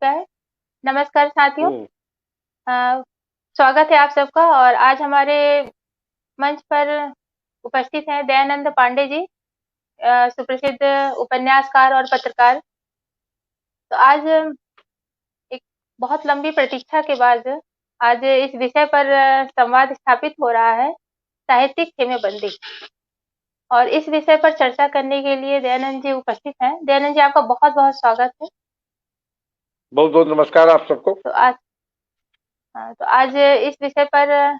नमस्कार नमस्कार साथियों। हम्म। अ, स्वागत है आप सबका। और आज हमारे मंच पर उपस्थित हैं दयानंद पांडे जी, सुप्रसिद्ध उपन्यासकार और पत्रकार। तो आज एक बहुत लंबी प्रतीक्षा के बाद आज इस विषय पर संवाद स्थापित हो रहा है, साहित्यिक खेमेबंदी। और इस विषय पर चर्चा करने के लिए दयानंद जी उपस्थित हैं। दयानंद जी, आपका बहुत बहुत स्वागत है। बहुत बहुत नमस्कार आप सबको। तो आज तो आज इस विषय पर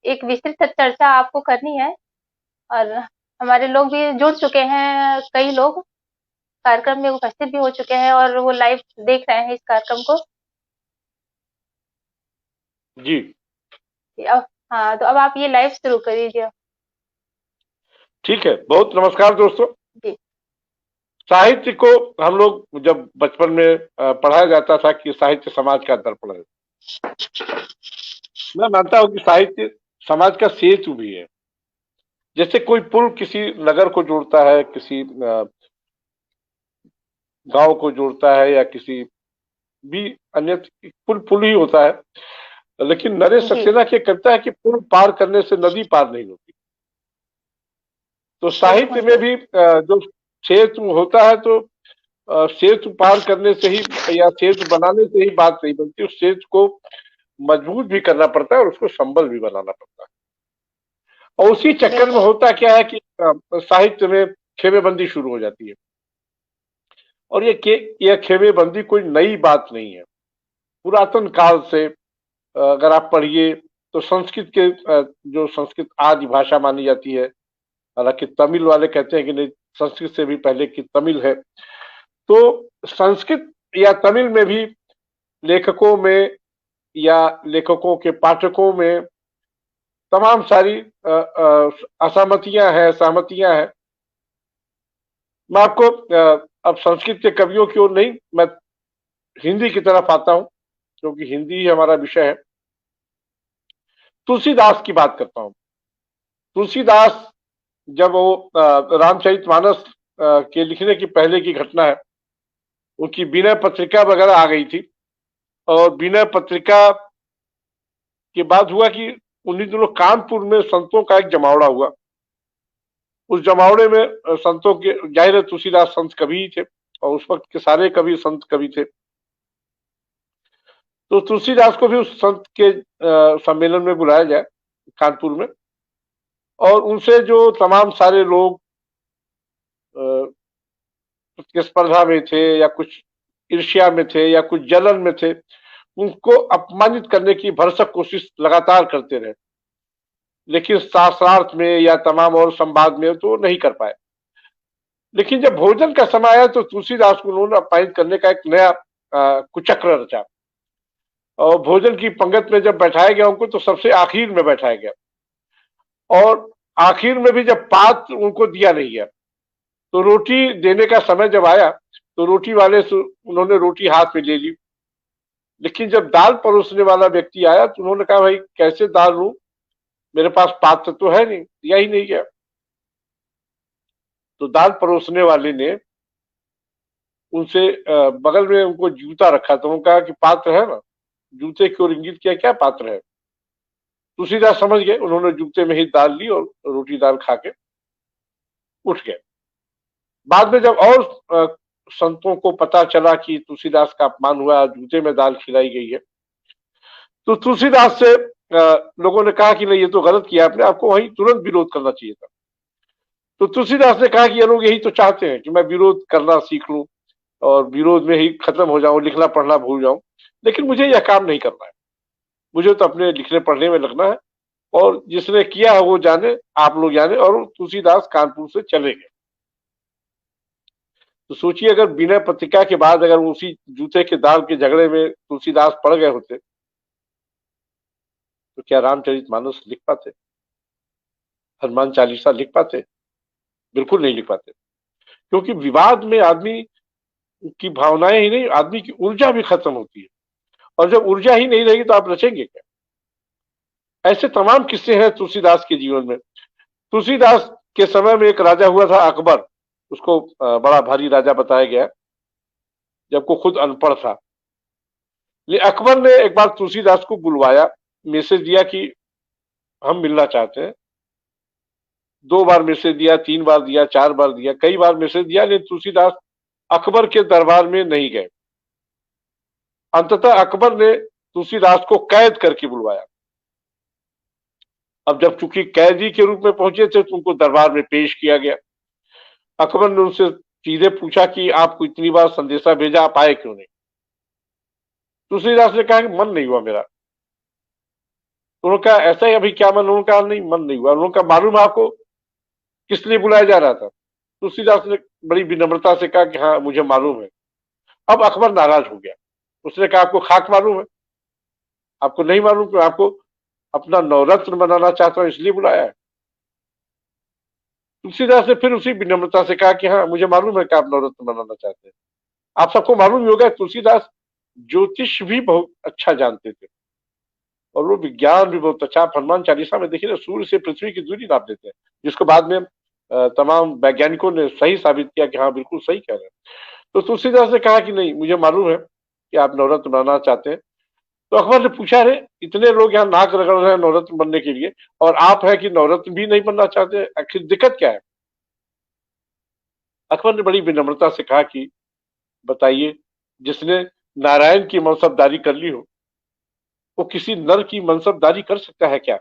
एक विस्तृत चर्चा आपको करनी है। और हमारे लोग भी जुड़ चुके हैं, कई लोग कार्यक्रम में उपस्थित भी हो चुके हैं और वो लाइव देख रहे हैं इस कार्यक्रम को। जी अब हाँ, तो अब आप ये लाइव शुरू कर दीजिए। ठीक है। बहुत नमस्कार दोस्तों। जी। साहित्य को हम लोग जब बचपन में पढ़ाया जाता था कि साहित्य समाज का दर्पण है। मैं मानता हूँ कि साहित्य समाज का सेतु भी है। जैसे कोई पुल किसी नगर को जोड़ता है, किसी गांव को जोड़ता है, या किसी भी अन्य पुल पुल ही होता है। लेकिन नरेश जी। सक्सेना के कहता है कि पुल पार करने से नदी पार नहीं होती। तो साहित्य बिल्कुल में सही। भी जो सेतु होता है, तो सेतु पार करने से ही या सेतु बनाने से ही बात नहीं बनती, उस सेतु को मजबूत भी करना पड़ता है और उसको संबल भी बनाना पड़ता है। और उसी चक्कर में बिल्कुल। होता क्या है कि साहित्य में खेमेबंदी शुरू हो जाती है। और यह खेमेबंदी कोई नई बात नहीं है। पुरातन काल से अगर आप पढ़िए तो संस्कृत के जो संस्कृत आदि भाषा मानी जाती है। हालांकि तमिल वाले कहते हैं कि नहीं, संस्कृत से भी पहले की तमिल है। तो संस्कृत या तमिल में भी लेखकों में या लेखकों के पाठकों में तमाम सारी असहमतियां हैं, सहमतियां हैं। मैं आपको अब संस्कृत के कवियों की ओर नहीं, मैं हिंदी की तरफ आता हूं, क्योंकि हिंदी ही हमारा विषय है। तुलसीदास की बात करता हूं। तुलसीदास जब वो रामचरितमानस के लिखने की पहले की घटना है, उनकी विनय पत्रिका वगैरह आ गई थी। और विनय पत्रिका के बाद हुआ कि उन्हीं दिनों कानपुर में संतों का एक जमावड़ा हुआ। उस जमावड़े में संतों के, जाहिर है तुलसीदास संत कवि ही थे और उस वक्त के सारे कवि संत कवि थे। तो तुलसीदास को भी उस संत के सम्मेलन में बुलाया जाए कानपुर में। और उनसे जो तमाम सारे लोग प्रतिस्पर्धा में थे, या कुछ ईर्ष्या में थे, या कुछ जलन में थे, उनको अपमानित करने की भरसक कोशिश लगातार करते रहे। लेकिन शास्त्रार्थ में या तमाम और संवाद में तो नहीं कर पाए। लेकिन जब भोजन का समय आया तो तुलसीदास को उन्होंने अपमानित करने का एक नया कुचक्र रचा। और भोजन की पंगत में जब बैठाया गया उनको, तो सबसे आखिर में बैठाया गया। और आखिर में भी जब पात्र उनको दिया नहीं गया, तो रोटी देने का समय जब आया तो रोटी वाले से उन्होंने रोटी हाथ में ले ली। लेकिन जब दाल परोसने वाला व्यक्ति आया तो उन्होंने कहा, भाई कैसे दाल लूं, मेरे पास पात्र तो है नहीं, दिया ही नहीं गया। तो दाल परोसने वाले ने उनसे बगल में उनको जूता रखा, तो उन्होंने कहा कि पात्र है ना। जूते की ओर इंगित किया, क्या पात्र है। तुलसीदास समझ गए, उन्होंने जूते में ही दाल ली और रोटी दाल खा के उठ गए। बाद में जब और संतों को पता चला कि तुलसीदास का अपमान हुआ, जूते में दाल खिलाई गई है, तो तुलसीदास से लोगों ने कहा कि नहीं, ये तो गलत किया आपने, आपको वहीं तुरंत विरोध करना चाहिए था। तो तुलसीदास ने कहा कि ये लोग यही तो चाहते हैं कि मैं विरोध करना सीख लूं और विरोध में ही खत्म हो जाऊं, लिखना पढ़ना भूल जाऊं। लेकिन मुझे यह काम नहीं करना है, मुझे तो अपने लिखने पढ़ने में लगना है। और जिसने किया है वो जाने, आप लोग जाने। और तुलसीदास कानपुर से चले गए। तो सोचिए, अगर विनय पत्रिका के बाद अगर उसी जूते के दाग के झगड़े में तुलसीदास पड़ गए होते, तो क्या रामचरितमानस लिख पाते, हनुमान चालीसा लिख पाते? बिल्कुल नहीं लिख पाते। क्योंकि विवाद में आदमी की भावनाएं ही नहीं, आदमी की ऊर्जा भी खत्म होती है। और जब ऊर्जा ही नहीं रहेगी तो आप रचेंगे क्या? ऐसे तमाम किस्से हैं तुलसीदास के जीवन में। तुलसीदास के समय में एक राजा हुआ था अकबर, उसको बड़ा भारी राजा बताया गया। जबकि खुद अनपढ़ था। लेकिन अकबर ने एक बार तुलसीदास को बुलवाया, मैसेज दिया कि हम मिलना चाहते हैं। 2 बार मैसेज दिया, 3 बार दिया, 4 बार दिया, कई बार मैसेज दिया, लेकिन तुलसीदास अकबर के दरबार में नहीं गए। अंततः अकबर ने तुलसीदास को कैद करके बुलवाया। अब जब चूंकि कैदी के रूप में पहुंचे थे तो उनको दरबार में पेश किया गया। अकबर ने उनसे सीधे पूछा कि आपको इतनी बार संदेशा भेजा, आप आए क्यों नहीं? तुलसीदास ने कहा कि मन नहीं हुआ मेरा। उन्होंने कहा ऐसा ही, अभी क्या मन? उन्होंने कहा नहीं, मन नहीं हुआ। उन्होंने कहा मालूम आपको किस लिए बुलाया जा रहा था? तुलसीदास ने बड़ी विनम्रता से कहा कि हाँ मुझे मालूम है। अब अकबर नाराज हो गया। उसने कहा आपको खाक मालूम है? आपको नहीं मालूम कि आपको अपना नवरत्न बनाना चाहता हूं, इसलिए बुलाया है। तुलसीदास ने फिर उसी विनम्रता से कहा कि हाँ मुझे मालूम है कि आप नवरत्न बनाना चाहते हैं। आप सबको मालूम ही होगा तुलसीदास ज्योतिष भी बहुत अच्छा जानते थे और वो विज्ञान भी बहुत अच्छा। हनुमान चालीसा में देखिए ना, सूर्य से पृथ्वी की दूरी नाप देते हैं, जिसको बाद में तमाम वैज्ञानिकों ने सही साबित किया कि हाँ बिल्कुल सही कह रहे हैं। तो तुलसीदास ने कहा कि नहीं, मुझे मालूम है कि आप नवरत्न बनाना चाहते हैं। तो अकबर ने पूछा, अरे इतने लोग यहाँ नाक रगड़ रहे हैं नवरत्न बनने के लिए, और आप है कि नवरत्न भी नहीं बनना चाहते, आखिर दिक्कत क्या है? अकबर ने बड़ी विनम्रता से कहा कि बताइए, जिसने नारायण की मनसबदारी कर ली हो वो किसी नर की मनसबदारी कर सकता है क्या?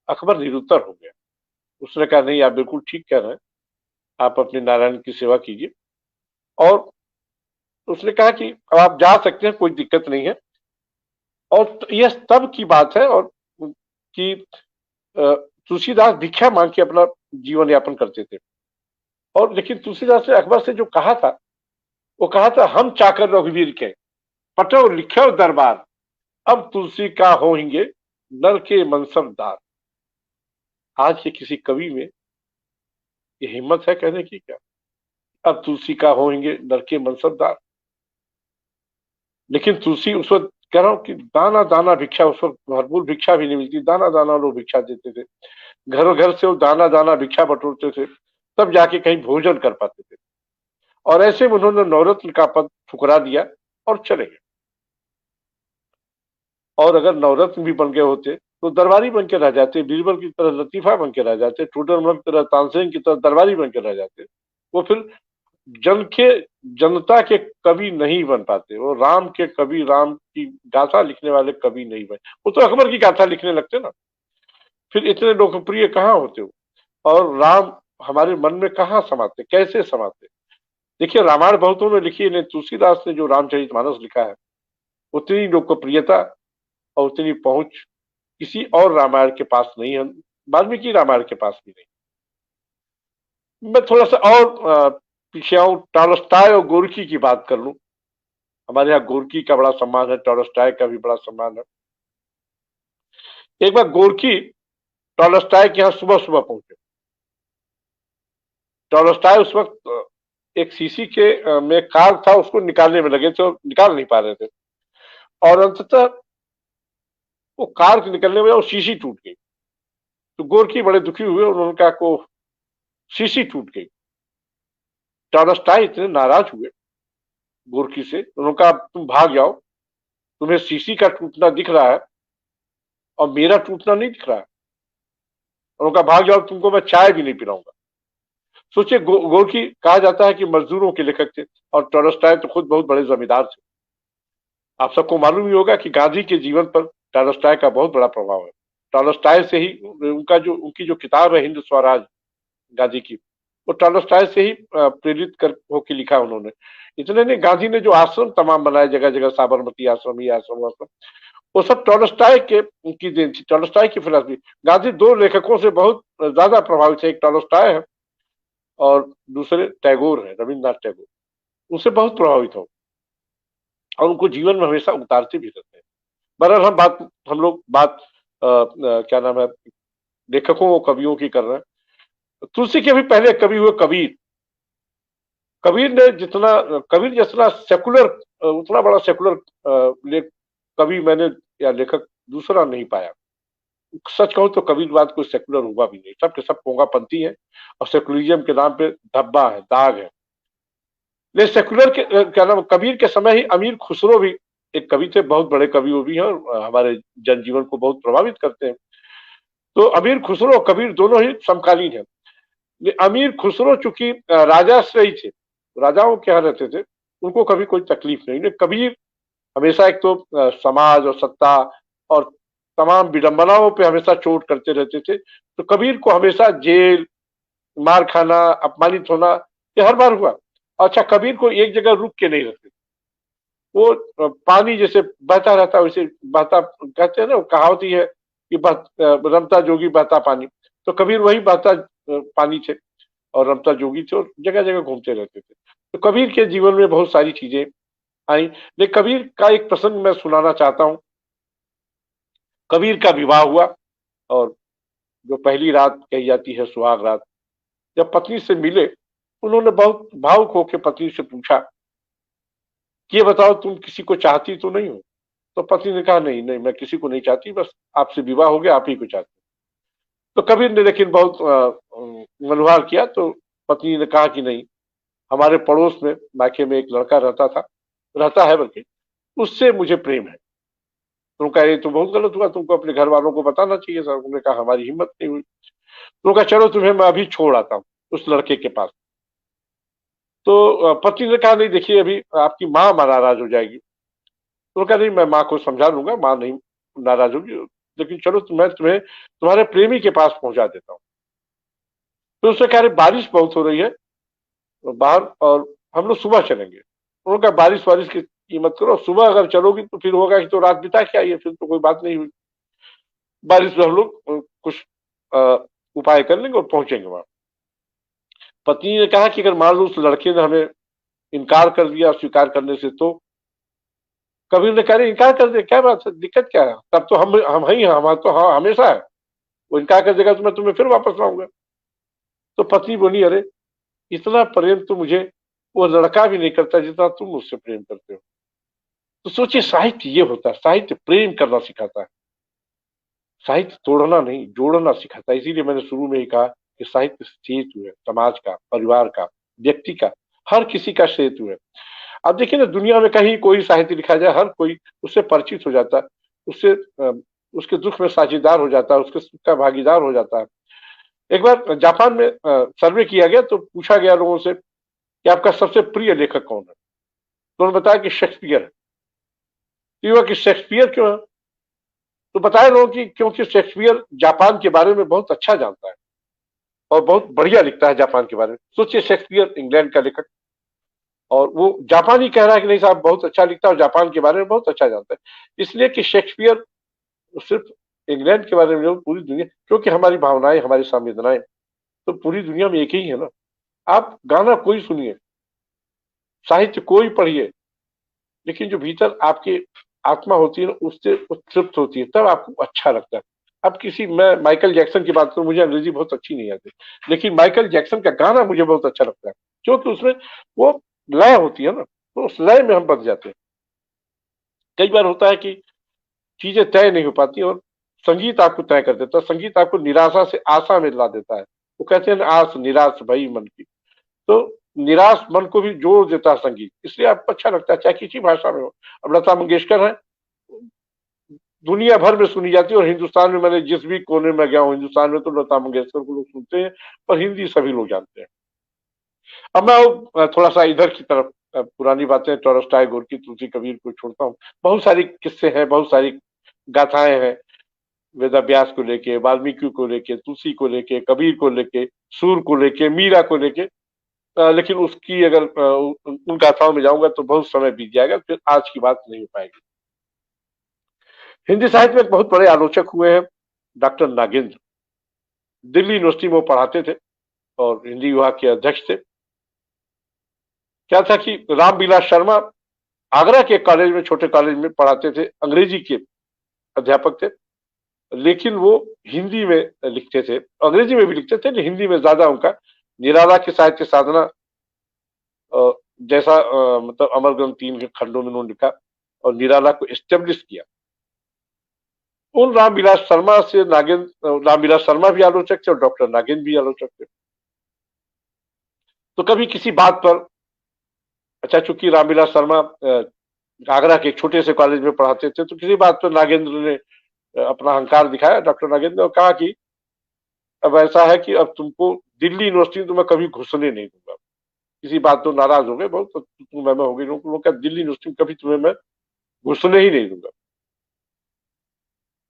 अकबर निरुत्तर हो गया। उसने कहा नहीं, आप बिल्कुल ठीक कह रहे हैं, आप अपने नारायण की सेवा कीजिए। और उसने कहा कि अब आप जा सकते हैं, कोई दिक्कत नहीं है। और यह तब की बात है और कि तुलसीदास भिक्षा मांग के अपना जीवन यापन करते थे। और लेकिन तुलसीदास ने अकबर से जो कहा था, वो कहा था हम चाकर रघुवीर के, पटो लिखो दरबार, अब तुलसी का होंगे नर के मनसबदार। आज के किसी कवि में ये हिम्मत है कहने की क्या? अब तुलसी का होंगे नर के मनसबदार। लेकिन तुलसी उस वक्त कह रहा हूं कि दाना दाना भिक्षा, उस वक्त भरपूर भिक्षा भी नहीं मिलती, दाना दाना लोग भिक्षा देते थे, घरों घर से वो दाना दाना भिक्षा बटोरते थे, तब जाके कहीं भोजन कर पाते थे। और ऐसे में उन्होंने नवरत्न का पद ठुकरा दिया और चले गए। और अगर नवरत्न भी बन गए होते तो दरबारी बन के रह जाते, बीरबल की तरह लतीफा बन के रह जाते, टूटरमल की तरह, तानसेन की तरह दरबारी बन के रह जाते। वो फिर जन के जनता के कवि नहीं बन पाते, वो राम के कवि, राम की गाथा लिखने वाले कवि नहीं बने। वो तो अकबर की गाथा लिखने लगते ना, फिर इतने लोकप्रिय कहाँ होते हो, और राम हमारे मन में कहाँ समाते, कैसे समाते? देखिए रामायण बहुतों ने लिखी है, तुलसीदास ने जो रामचरितमानस लिखा है उतनी लोकप्रियता और उतनी पहुंच किसी और रामायण के पास नहीं है, वाल्मीकि रामायण के पास भी नहीं। मैं थोड़ा सा और पीछे आऊं, टॉलस्टॉय और गोर्की की बात कर लूं। हमारे यहाँ गोर्की का बड़ा सम्मान है, टॉलस्टॉय का भी बड़ा सम्मान है। एक बार गोर्की टॉलस्टॉय के यहाँ सुबह सुबह पहुंचे। टॉलस्टॉय उस वक्त एक शीशी के में कार था, उसको निकालने में लगे थे और निकाल नहीं पा रहे थे, और अंततः वो कार के निकलने में वो शीशी टूट गई। तो गोर्की बड़े दुखी हुए, उन्होंने कहा को शीशी टूट गई। टॉलस्टॉय इतने नाराज हुए गोर्की से, उन्होंने कहा तुम भाग जाओ, तुम्हें शीशी का टूटना दिख रहा है और मेरा टूटना नहीं दिख रहा है। उन्होंने कहा भाग जाओ, तुमको मैं चाय भी नहीं पिलाऊंगा। सोचिए, गोर्की कहा जाता है कि मजदूरों के लेखक थे और टॉलस्टॉय तो खुद बहुत बड़े जमींदार थे। आप सबको मालूम ही होगा कि गांधी के जीवन पर टॉलस्टॉय का बहुत बड़ा प्रभाव है। टॉलस्टॉय से ही उनकी जो किताब है हिंद स्वराज गांधी की, वो टॉलस्टॉय से ही प्रेरित कर होकर लिखा उन्होंने। इतने नहीं, गांधी ने जो आश्रम तमाम बनाए जगह जगह, साबरमती आश्रम, ये आश्रम आश्रम, वो सब टॉलस्टॉय के उनकी देन थी, टॉलस्टॉय की फिलॉसफी। गांधी 2 लेखकों से बहुत ज्यादा प्रभावित है, एक टॉलस्टॉय है और दूसरे टैगोर है, रविन्द्रनाथ टैगोर। उनसे बहुत प्रभावित हो और उनको जीवन में हमेशा उतारते भी रहते हैं। बहरहाल हम लोग बात क्या नाम है, लेखकों और कवियों की कर रहे हैं। तुलसी के भी पहले कवि हुए कबीर। कबीर जितना सेकुलर, उतना बड़ा सेकुलर कवि मैंने या लेखक दूसरा नहीं पाया। सच कहूं तो कबीरवाद कोई सेकुलर हुआ भी नहीं, सब के सब पोंगापंथी है और सेकुलरिज्म के नाम पे धब्बा है, दाग है। लेकिन सेकुलर के क्या नाम, कबीर के समय ही अमीर खुसरो भी एक कवि थे, बहुत बड़े कवि वो भी हैं और हमारे जनजीवन को बहुत प्रभावित करते हैं। तो अमीर खुसरो और कबीर दोनों ही समकालीन है। अमीर खुसरो चूंकि राजा से ही थे, राजाओं के यहाँ रहते थे, उनको कभी कोई तकलीफ नहीं। कबीर हमेशा एक तो समाज और सत्ता और तमाम विडंबनाओं पे हमेशा चोट करते रहते थे। तो कबीर को हमेशा जेल, मार खाना, अपमानित होना, ये हर बार हुआ। अच्छा, कबीर को एक जगह रुक के नहीं रखते, वो पानी जैसे बहता रहता वैसे बहता, कहते हैं ना, कहावत ही है कि रमता जोगी बहता पानी। तो कबीर वही बहता पानी थे और रमता जोगी थे और जगह जगह घूमते रहते थे। तो कबीर के जीवन में बहुत सारी चीजें आई। लेकिन कबीर का एक प्रसंग मैं सुनाना चाहता हूँ। कबीर का विवाह हुआ और जो पहली रात कही जाती है सुहाग रात, जब पत्नी से मिले, उन्होंने बहुत भावुक होकर पत्नी से पूछा कि ये बताओ तुम किसी को चाहती तो नहीं हो? तो पत्नी ने कहा नहीं नहीं, मैं किसी को नहीं चाहती, बस आपसे विवाह हो गया, आप ही को चाहती। तो कबीर ने लेकिन बहुत मनोहार किया। तो पत्नी ने कहा कि नहीं, हमारे पड़ोस में मायके में एक लड़का रहता है बल्कि, उससे मुझे प्रेम है। तो कहा ये तो बहुत गलत हुआ, तुमको अपने घर वालों को बताना चाहिए सर। उन्होंने कहा हमारी हिम्मत नहीं हुई। तो कहा चलो तुम्हें मैं अभी छोड़ आता हूँ उस लड़के के पास। तो पत्नी ने कहा नहीं देखिए, अभी आपकी माँ नाराज हो जाएगी। तो कहा नहीं, मैं माँ को समझा लूंगा, माँ नहीं नाराज होगी, लेकिन चलो मैं तुम्हें तुम्हारे प्रेमी के पास पहुंचा देता हूँ। तो उसने कहा बारिश बहुत हो रही है बाहर और हम लोग सुबह चलेंगे। उन्होंने कहा बारिश वारिश की कीमत करो, सुबह अगर चलोगी तो फिर होगा कि तो रात बिता के आइए, फिर तो कोई बात नहीं हुई। बारिश में हम लोग कुछ उपाय कर लेंगे और पहुंचेंगे वहां। पत्नी ने कहा कि अगर मान लो उस लड़के ने हमें इनकार कर दिया स्वीकार करने से, तो कबीर ने कहा इनकार कर दे, क्या बात है, दिक्कत क्या है, तब तो हम ही हम तो हाँ हमेशा है, वो इनकार कर देगा तो मैं तुम्हें फिर वापस लाऊंगा। तो पत्नी बोली अरे, इतना प्रेम तो मुझे वो लड़का भी नहीं करता जितना तुम मुझसे प्रेम करते हो। तो सोचिए, साहित्य ये होता है, साहित्य प्रेम करना सिखाता है, साहित्य तोड़ना नहीं जोड़ना सिखाता है। इसीलिए मैंने शुरू में ही कहा कि साहित्य सेतु है, समाज का, परिवार का, व्यक्ति का, हर किसी का सेतु है। अब देखिए ना, दुनिया में कहीं कोई साहित्य लिखा जाए, हर कोई उससे परिचित हो जाता है, उससे उसके दुख में साझेदार हो जाता है, उसके सुख का भागीदार हो जाता है। एक बार जापान में सर्वे किया गया तो पूछा गया लोगों से कि आपका सबसे प्रिय लेखक कौन है? तो उन्होंने बताया कि शेक्सपियर है। तो युवा कि शेक्सपियर क्यों है? तो बताया लोगों की क्योंकि शेक्सपियर जापान के बारे में बहुत अच्छा जानता है और बहुत बढ़िया लिखता है जापान के बारे में। सोचिए, शेक्सपियर इंग्लैंड का लेखक और वो जापानी कह रहा है कि नहीं साहब बहुत अच्छा लिखता है और जापान के बारे में बहुत अच्छा जानता है। इसलिए कि शेक्सपियर सिर्फ इंग्लैंड के बारे में नहीं, पूरी दुनिया, क्योंकि हमारी भावनाएं, हमारी संवेदनाएं तो पूरी दुनिया में एक ही है ना। आप गाना कोई सुनिए, साहित्य कोई पढ़िए, लेकिन जो भीतर आपकी आत्मा होती है ना, उससे तृप्त होती है, तब आपको अच्छा लगता है। अब किसी, मैं माइकल जैक्सन की बात करूं, मुझे अंग्रेजी बहुत अच्छी नहीं आती, लेकिन माइकल जैक्सन का गाना मुझे बहुत अच्छा लगता है, क्योंकि उसमें वो लय होती है ना, तो उस लय में हम बच जाते हैं। कई बार होता है कि चीजें तय नहीं हो पाती और संगीत आपको तय कर देता है, संगीत आपको निराशा से आशा में ला देता है। वो कहते हैं ना, आस निराश भई मन की। तो निराश मन को भी जोड़ देता है संगीत, इसलिए आपको अच्छा लगता है, चाहे किसी भाषा में हो। अब लता मंगेशकर है, दुनिया भर में सुनी जाती है और हिंदुस्तान में, मैंने जिस भी कोने में गया हूं हिंदुस्तान में, तो लता मंगेशकर को लोग सुनते हैं और हिंदी सभी लोग जानते हैं। अब मैं थोड़ा सा इधर की तरफ, पुरानी बातें, टॉलस्टॉय, गोरकी, तुलसी कबीर को छोड़ता हूँ। बहुत सारी किस्से हैं, बहुत सारी गाथाएं हैं, वेद व्यास को लेके, वाल्मीकि को लेके, तुलसी को लेके, कबीर को लेके, सूर को लेके, मीरा को लेके। लेकिन उसकी अगर उन गाथाओं में जाऊंगा तो बहुत समय बीत जाएगा, फिर आज की बात नहीं हो पाएगी। हिंदी साहित्य में एक बहुत बड़े आलोचक हुए हैं डॉक्टर नागेंद्र। दिल्ली यूनिवर्सिटी में वो पढ़ाते थे और हिंदी विभाग के अध्यक्ष थे। क्या था कि रामविलास शर्मा आगरा के कॉलेज में, छोटे कॉलेज में पढ़ाते थे, अंग्रेजी के अध्यापक थे, लेकिन वो हिंदी में लिखते थे, अंग्रेजी में भी लिखते थे, लेकिन हिंदी में ज्यादा उनका। निराला की साहित्य साधना जैसा मतलब अमर ग्रंथ 3 के खंडों में उन्होंने लिखा और निराला को एस्टेब्लिश किया। उन रामविलास शर्मा से नागेंद्र, रामविलास शर्मा भी आलोचक थे और डॉक्टर नागेंद्र भी आलोचक थे। तो कभी किसी बात पर अच्छा, चूंकि रामविलास शर्मा आगरा के एक छोटे से कॉलेज में पढ़ाते थे, तो किसी बात पर नागेंद्र ने अपना अहंकार दिखाया, डॉक्टर नागेंद्र ने, और कहा कि अब ऐसा है कि अब तुमको दिल्ली यूनिवर्सिटी में तो मैं कभी घुसने नहीं दूंगा। किसी बात तो नाराज हो गए बहुत, तो तुम मैं हो गई, लोग क्या दिल्ली यूनिवर्सिटी में कभी तुम्हें मैं घुसने ही नहीं दूंगा।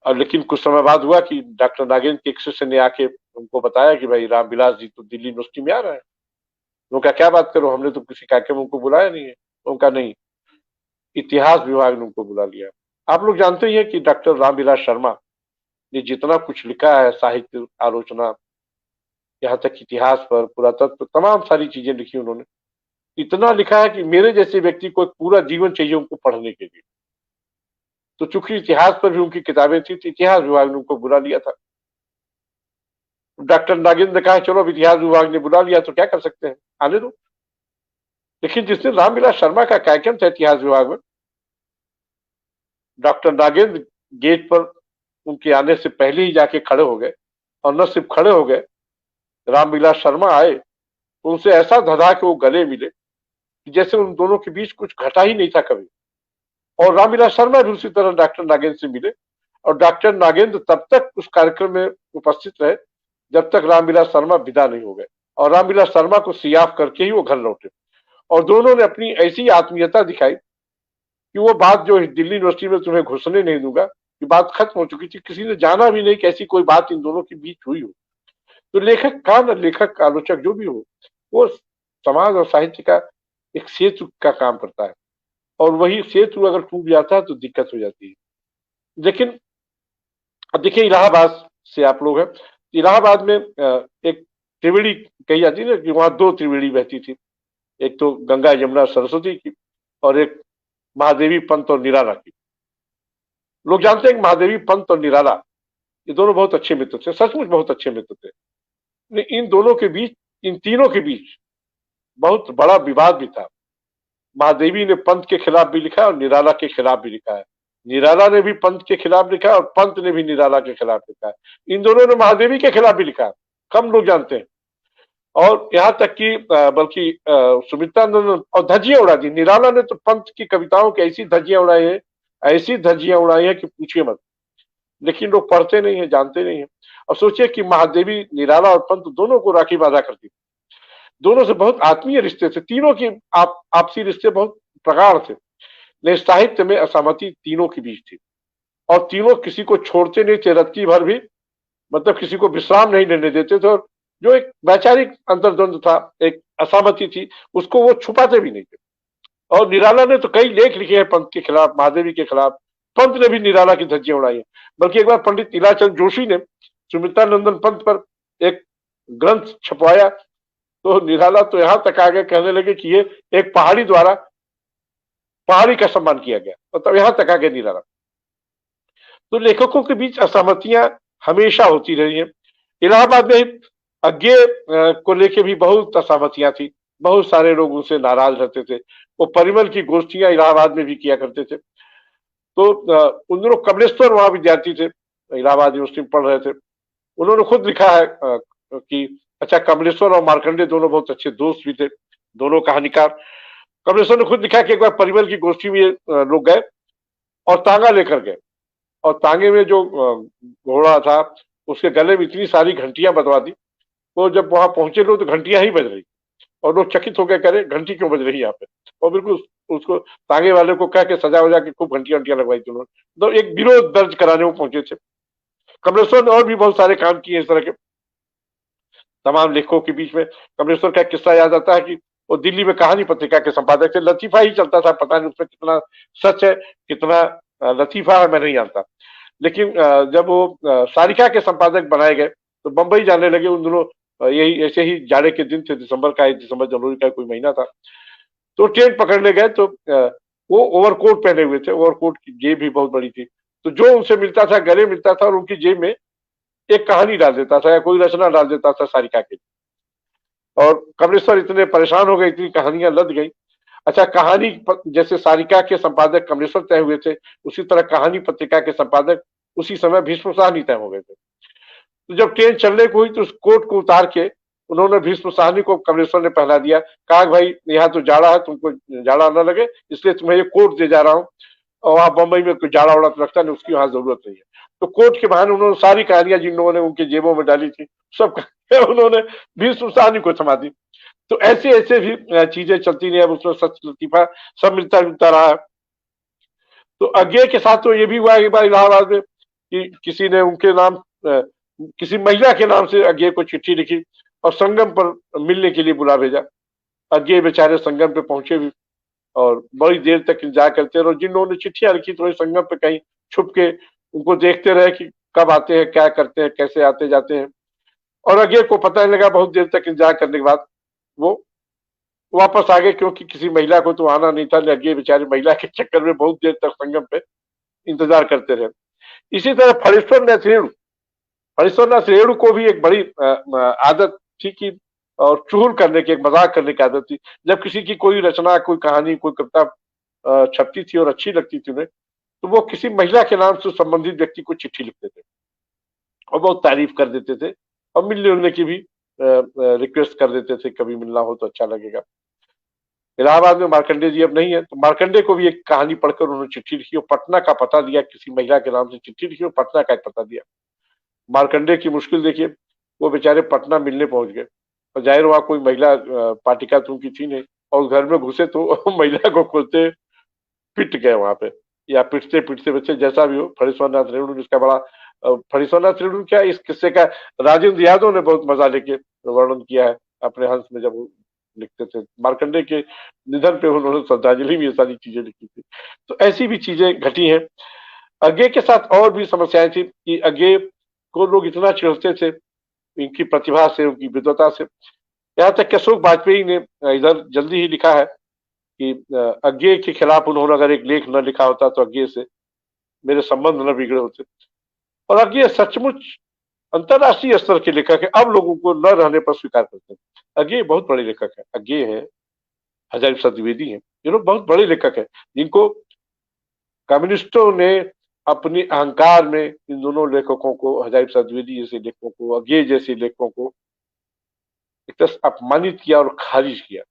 और लेकिन कुछ समय बाद हुआ कि डॉक्टर नागेंद्र के एक शिष्य ने आके उनको बताया कि भाई रामविलास जी तो दिल्ली यूनिवर्सिटी में आ रहे हैं। उन्होंने कहा क्या बात करो, हमने तो किसी कार्यक्रम में उनको बुलाया नहीं है। उनका नहीं, इतिहास विभाग ने उनको बुला लिया। आप लोग जानते ही हैं कि डॉक्टर रामविलास शर्मा ने जितना कुछ लिखा है, साहित्य आलोचना, यहाँ तक इतिहास पर, पुरातत्व, तमाम सारी चीजें लिखी उन्होंने। इतना लिखा है कि मेरे जैसे व्यक्ति को एक पूरा जीवन चाहिए उनको पढ़ने के लिए। तो चूंकि इतिहास पर भी उनकी किताबें थी, तो इतिहास विभाग ने उनको बुला लिया था। डॉक्टर नागेंद्र ने कहा चलो, अब इतिहास विभाग ने बुला लिया तो क्या कर सकते हैं, आने दो। लेकिन जिस दिन रामविलास शर्मा का कार्यक्रम था इतिहास विभाग में, डॉक्टर नागेंद्र गेट पर उनके आने से पहले ही जाके खड़े हो गए। और न सिर्फ खड़े हो गए, रामविलास शर्मा आए तो उनसे ऐसा धधा के वो गले मिले जैसे उन दोनों के बीच कुछ घटा ही नहीं था कभी। और रामविलास शर्मा भी उसी तरह डॉक्टर नागेंद्र से मिले, और डॉक्टर नागेंद्र तब तक उस कार्यक्रम में उपस्थित रहे जब तक रामविलास शर्मा विदा नहीं हो गए। और रामविलास शर्मा को सियाफ करके ही वो घर लौटे। और दोनों ने अपनी ऐसी आत्मीयता दिखाई कि वो बात जो दिल्ली यूनिवर्सिटी में तुम्हें घुसने नहीं दूंगा, ये बात खत्म हो चुकी थी। किसी ने जाना भी नहीं कि ऐसी कोई बात इन दोनों के बीच हुई हो। तो लेखक का न, लेखक आलोचक जो भी हो, वो समाज और साहित्य का एक सेतु का काम करता है। और वही सेतु अगर टूट जाता है तो दिक्कत हो जाती है। लेकिन अब देखिए, इलाहाबाद से आप लोग हैं, इलाहाबाद में एक त्रिवेणी कही जाती है ना, कि वहां दो त्रिवेणी बहती थी। एक तो गंगा यमुना सरस्वती की, और एक महादेवी पंत और निराला की। लोग जानते हैं कि महादेवी पंत और निराला ये दोनों बहुत अच्छे मित्र थे, सचमुच बहुत अच्छे मित्र थे। इन दोनों के बीच, इन तीनों के बीच बहुत बड़ा विवाद भी था। महादेवी ने पंत के खिलाफ भी लिखा और निराला के खिलाफ भी लिखा है। निराला ने भी पंत के खिलाफ लिखा और पंत ने भी निराला के खिलाफ लिखा है। इन दोनों ने महादेवी के खिलाफ भी लिखा, कम लोग जानते हैं। और यहाँ तक कि बल्कि सुमित्रा नंदन और धज्जियां उड़ा दी। निराला ने तो पंत की कविताओं की ऐसी धज्जियां उड़ाई है, ऐसी धज्जियां उड़ाई है कि पूछिए मत। लेकिन लोग पढ़ते नहीं है, जानते नहीं है। और सोचिए कि महादेवी निराला और पंत दोनों को राखी बांधा करती थी। दोनों से बहुत आत्मीय रिश्ते थे, तीनों की आपसी रिश्ते बहुत प्रगाढ़ थे। लेकिन साहित्य में असहमति तीनों के बीच थी, और तीनों किसी को छोड़ते नहीं थे रत्ती भर भी, मतलब किसी को विश्राम नहीं लेने देते थे। और जो एक वैचारिक अंतर्द्वंद था, एक असहमति थी, उसको वो छुपाते भी नहीं थे। और निराला ने तो कई लेख लिखे हैं पंत के खिलाफ, महादेवी के खिलाफ। पंत ने भी निराला की धज्जियां उड़ाई है। बल्कि एक बार पंडित इलाचंद जोशी ने सुमित्रा नंदन पंत पर एक ग्रंथ छपवाया, तो निराला तो यहां तक आ गए, कहने लगे कि ये एक पहाड़ी द्वारा पहाड़ी का सम्मान किया गया, मतलब यहां तक आ गए निराला। तो लेखकों के बीच असहमतियां हमेशा होती रही हैं। इलाहाबाद में अज्ञे को लेके भी बहुत असहमतियां थी। बहुत सारे लोग उनसे नाराज रहते थे। वो परिमल की गोष्ठियां इलाहाबाद में भी किया करते थे। तो उन दिनों कमलेश्वर वहां विद्यार्थी थे, इलाहाबाद यूनिवर्सिटी में पढ़ रहे थे। उन्होंने खुद लिखा है कि अच्छा, कमलेश्वर और मार्कंडे दोनों बहुत अच्छे दोस्त भी थे, दोनों कहानीकार। कमलेश्वर ने खुद लिखा कि एक बार परिमल की गोष्ठी में लोग गए और तांगा लेकर गए, और तांगे में जो घोड़ा था उसके गले में इतनी सारी घंटियां बजवा दी। वो जब वहां पहुंचे लोग तो घंटियां ही बज रही, और लोग चकित होकर करे घंटी क्यों बज रही है यहाँ पे। और बिल्कुल उसको तांगे वाले को कह के सजा वजा के खूब घंटियां लगवाई थी उन्होंने। तो एक विरोध दर्ज कराने वो पहुंचे थे। कमलेश्वर ने और भी बहुत सारे काम किए इस तरह के तमाम लेखकों के बीच में। कमलेश्वर का किस्सा याद आता है कि वो दिल्ली में कहानी पत्रिका के संपादक थे। लतीफा ही चलता था, पता नहीं उसमें कितना सच है, कितना लतीफा है, मैं नहीं जानता। लेकिन जब वो सारिका के संपादक बनाए गए तो बंबई जाने लगे। उन दोनों यही ऐसे ही जाड़े के दिन थे, दिसंबर जनवरी का कोई महीना था। तो ट्रेन पकड़ने गए तो वो ओवरकोट पहने हुए थे, ओवरकोट की जेब भी बहुत बड़ी थी। तो जो उनसे मिलता था गले मिलता था, और उनकी जेब में एक कहानी डाल देता था या कोई रचना डाल देता था सारिका के। और कमलेश्वर इतने परेशान हो गए, इतनी कहानियां लद गई। अच्छा, कहानी जैसे सारिका के संपादक कमलेश्वर तय हुए थे, उसी तरह कहानी पत्रिका के संपादक उसी समय भीष्म साहनी तय हो गए थे। तो जब ट्रेन चलने को हुई तो उस कोट को उतार के उन्होंने भीष्म साहनी को कमलेश्वर ने पहना दिया, कहा भाई यहाँ तो जाड़ा है, तुमको जाड़ा न लगे इसलिए तुम्हें ये कोट दे जा रहा हूँ, और वहां बम्बई में कोई जाड़ा उड़ा लगता नहीं, उसकी वहां जरूरत नहीं है। तो कोट के बहाने उन्होंने सारी कहानियां जिन लोगों ने उनके जेबों में डाली थी सब उन्होंने भीष्म साहनी को थमा दी। तो ऐसे ऐसे भी चीजें चलती रही। अब उसमें सच लतीफा सब मिलता जुलता रहा है। तो अज्ञे के साथ तो ये भी हुआ एक बार इलाहाबाद में कि किसी ने उनके नाम किसी महिला के नाम से अज्ञे को चिट्ठी लिखी और संगम पर मिलने के लिए बुला भेजा। अज्ञे बेचारे संगम पे पहुंचे भी और बड़ी देर तक इंतजार करते रहे। जिन लोगों ने चिट्ठियां लिखी तो संगम पे कहीं छुप के उनको देखते रहे कि कब आते हैं, क्या करते हैं, कैसे आते जाते हैं। और अज्ञे को पता नहीं लगा, बहुत देर तक इंतजार करने के बाद वो वापस आ गए, क्योंकि किसी महिला को तो आना नहीं था। अज्ञे बेचारे महिला के चक्कर में बहुत देर तक संगम पे इंतजार करते रहे। इसी तरह फणीश्वर नाथ रेणु को भी एक बड़ी आदत थी कि और चुगल करने की, एक मजाक करने की आदत थी। जब किसी की कोई रचना, कोई कहानी, कोई कविता छपती थी और अच्छी लगती थी उन्हें, तो वो किसी महिला के नाम से संबंधित व्यक्ति को चिट्ठी लिखते थे और बहुत तारीफ कर देते थे और मिलने उलने की भी रिक्वेस्ट कर देते थे, कभी मिलना हो तो अच्छा लगेगा। इलाहाबाद में मार्कंडे जी अब नहीं है, तो मार्कंडे को भी एक कहानी पढ़कर उन्होंने चिट्ठी लिखी और पटना का पता दिया। किसी महिला के नाम से चिट्ठी लिखी और पटना का एक पता दिया। मार्कंडे की मुश्किल देखिए, वो बेचारे पटना मिलने पहुंच गए और जाहिर हुआ कोई महिला पाटिका तो उनकी थी नहीं, और उस घर में घुसे तो महिला को खोलते पिट गए वहां पे, या पिटते पिटते बच्चे, जैसा भी हो। फणीश्वर नाथ रेणु ने इसका बड़ा फणीश्वर नाथ रेणु क्या, इस किस्से का राजेंद्र यादव ने बहुत मजा लेके वर्णन किया है अपने हंस में, जब वो लिखते थे मार्कंडे के निधन पे उन्होंने श्रद्धांजलि में ये सारी चीजें लिखी थी। तो ऐसी भी चीजें घटी हैं। अज्ञे के साथ और भी समस्याएं थी कि अज्ञे को लोग इतना चिढ़ते थे इनकी प्रतिभा से, उनकी विद्वता से। यहाँ तक कि अशोक वाजपेयी ने इधर जल्दी ही लिखा है कि अज्ञे के खिलाफ उन्होंने अगर एक लेख न लिखा होता तो अज्ञे से मेरे संबंध न बिगड़े होते। और अज्ञे सचमुच अंतरराष्ट्रीय स्तर के लेखक है, अब लोगों को न रहने पर स्वीकार करते हैं। अज्ञे बहुत बड़े लेखक है। अज्ञे है, हजारी प्रसाद द्विवेदी है, ये लोग बहुत बड़े लेखक है जिनको कम्युनिस्टों ने अपने अहंकार में, इन दोनों लेखकों को, हजारी प्रसाद द्विवेदी जैसे लेखकों को, अज्ञे जैसे लेखकों को एक तरह अपमानित किया और खारिज किया।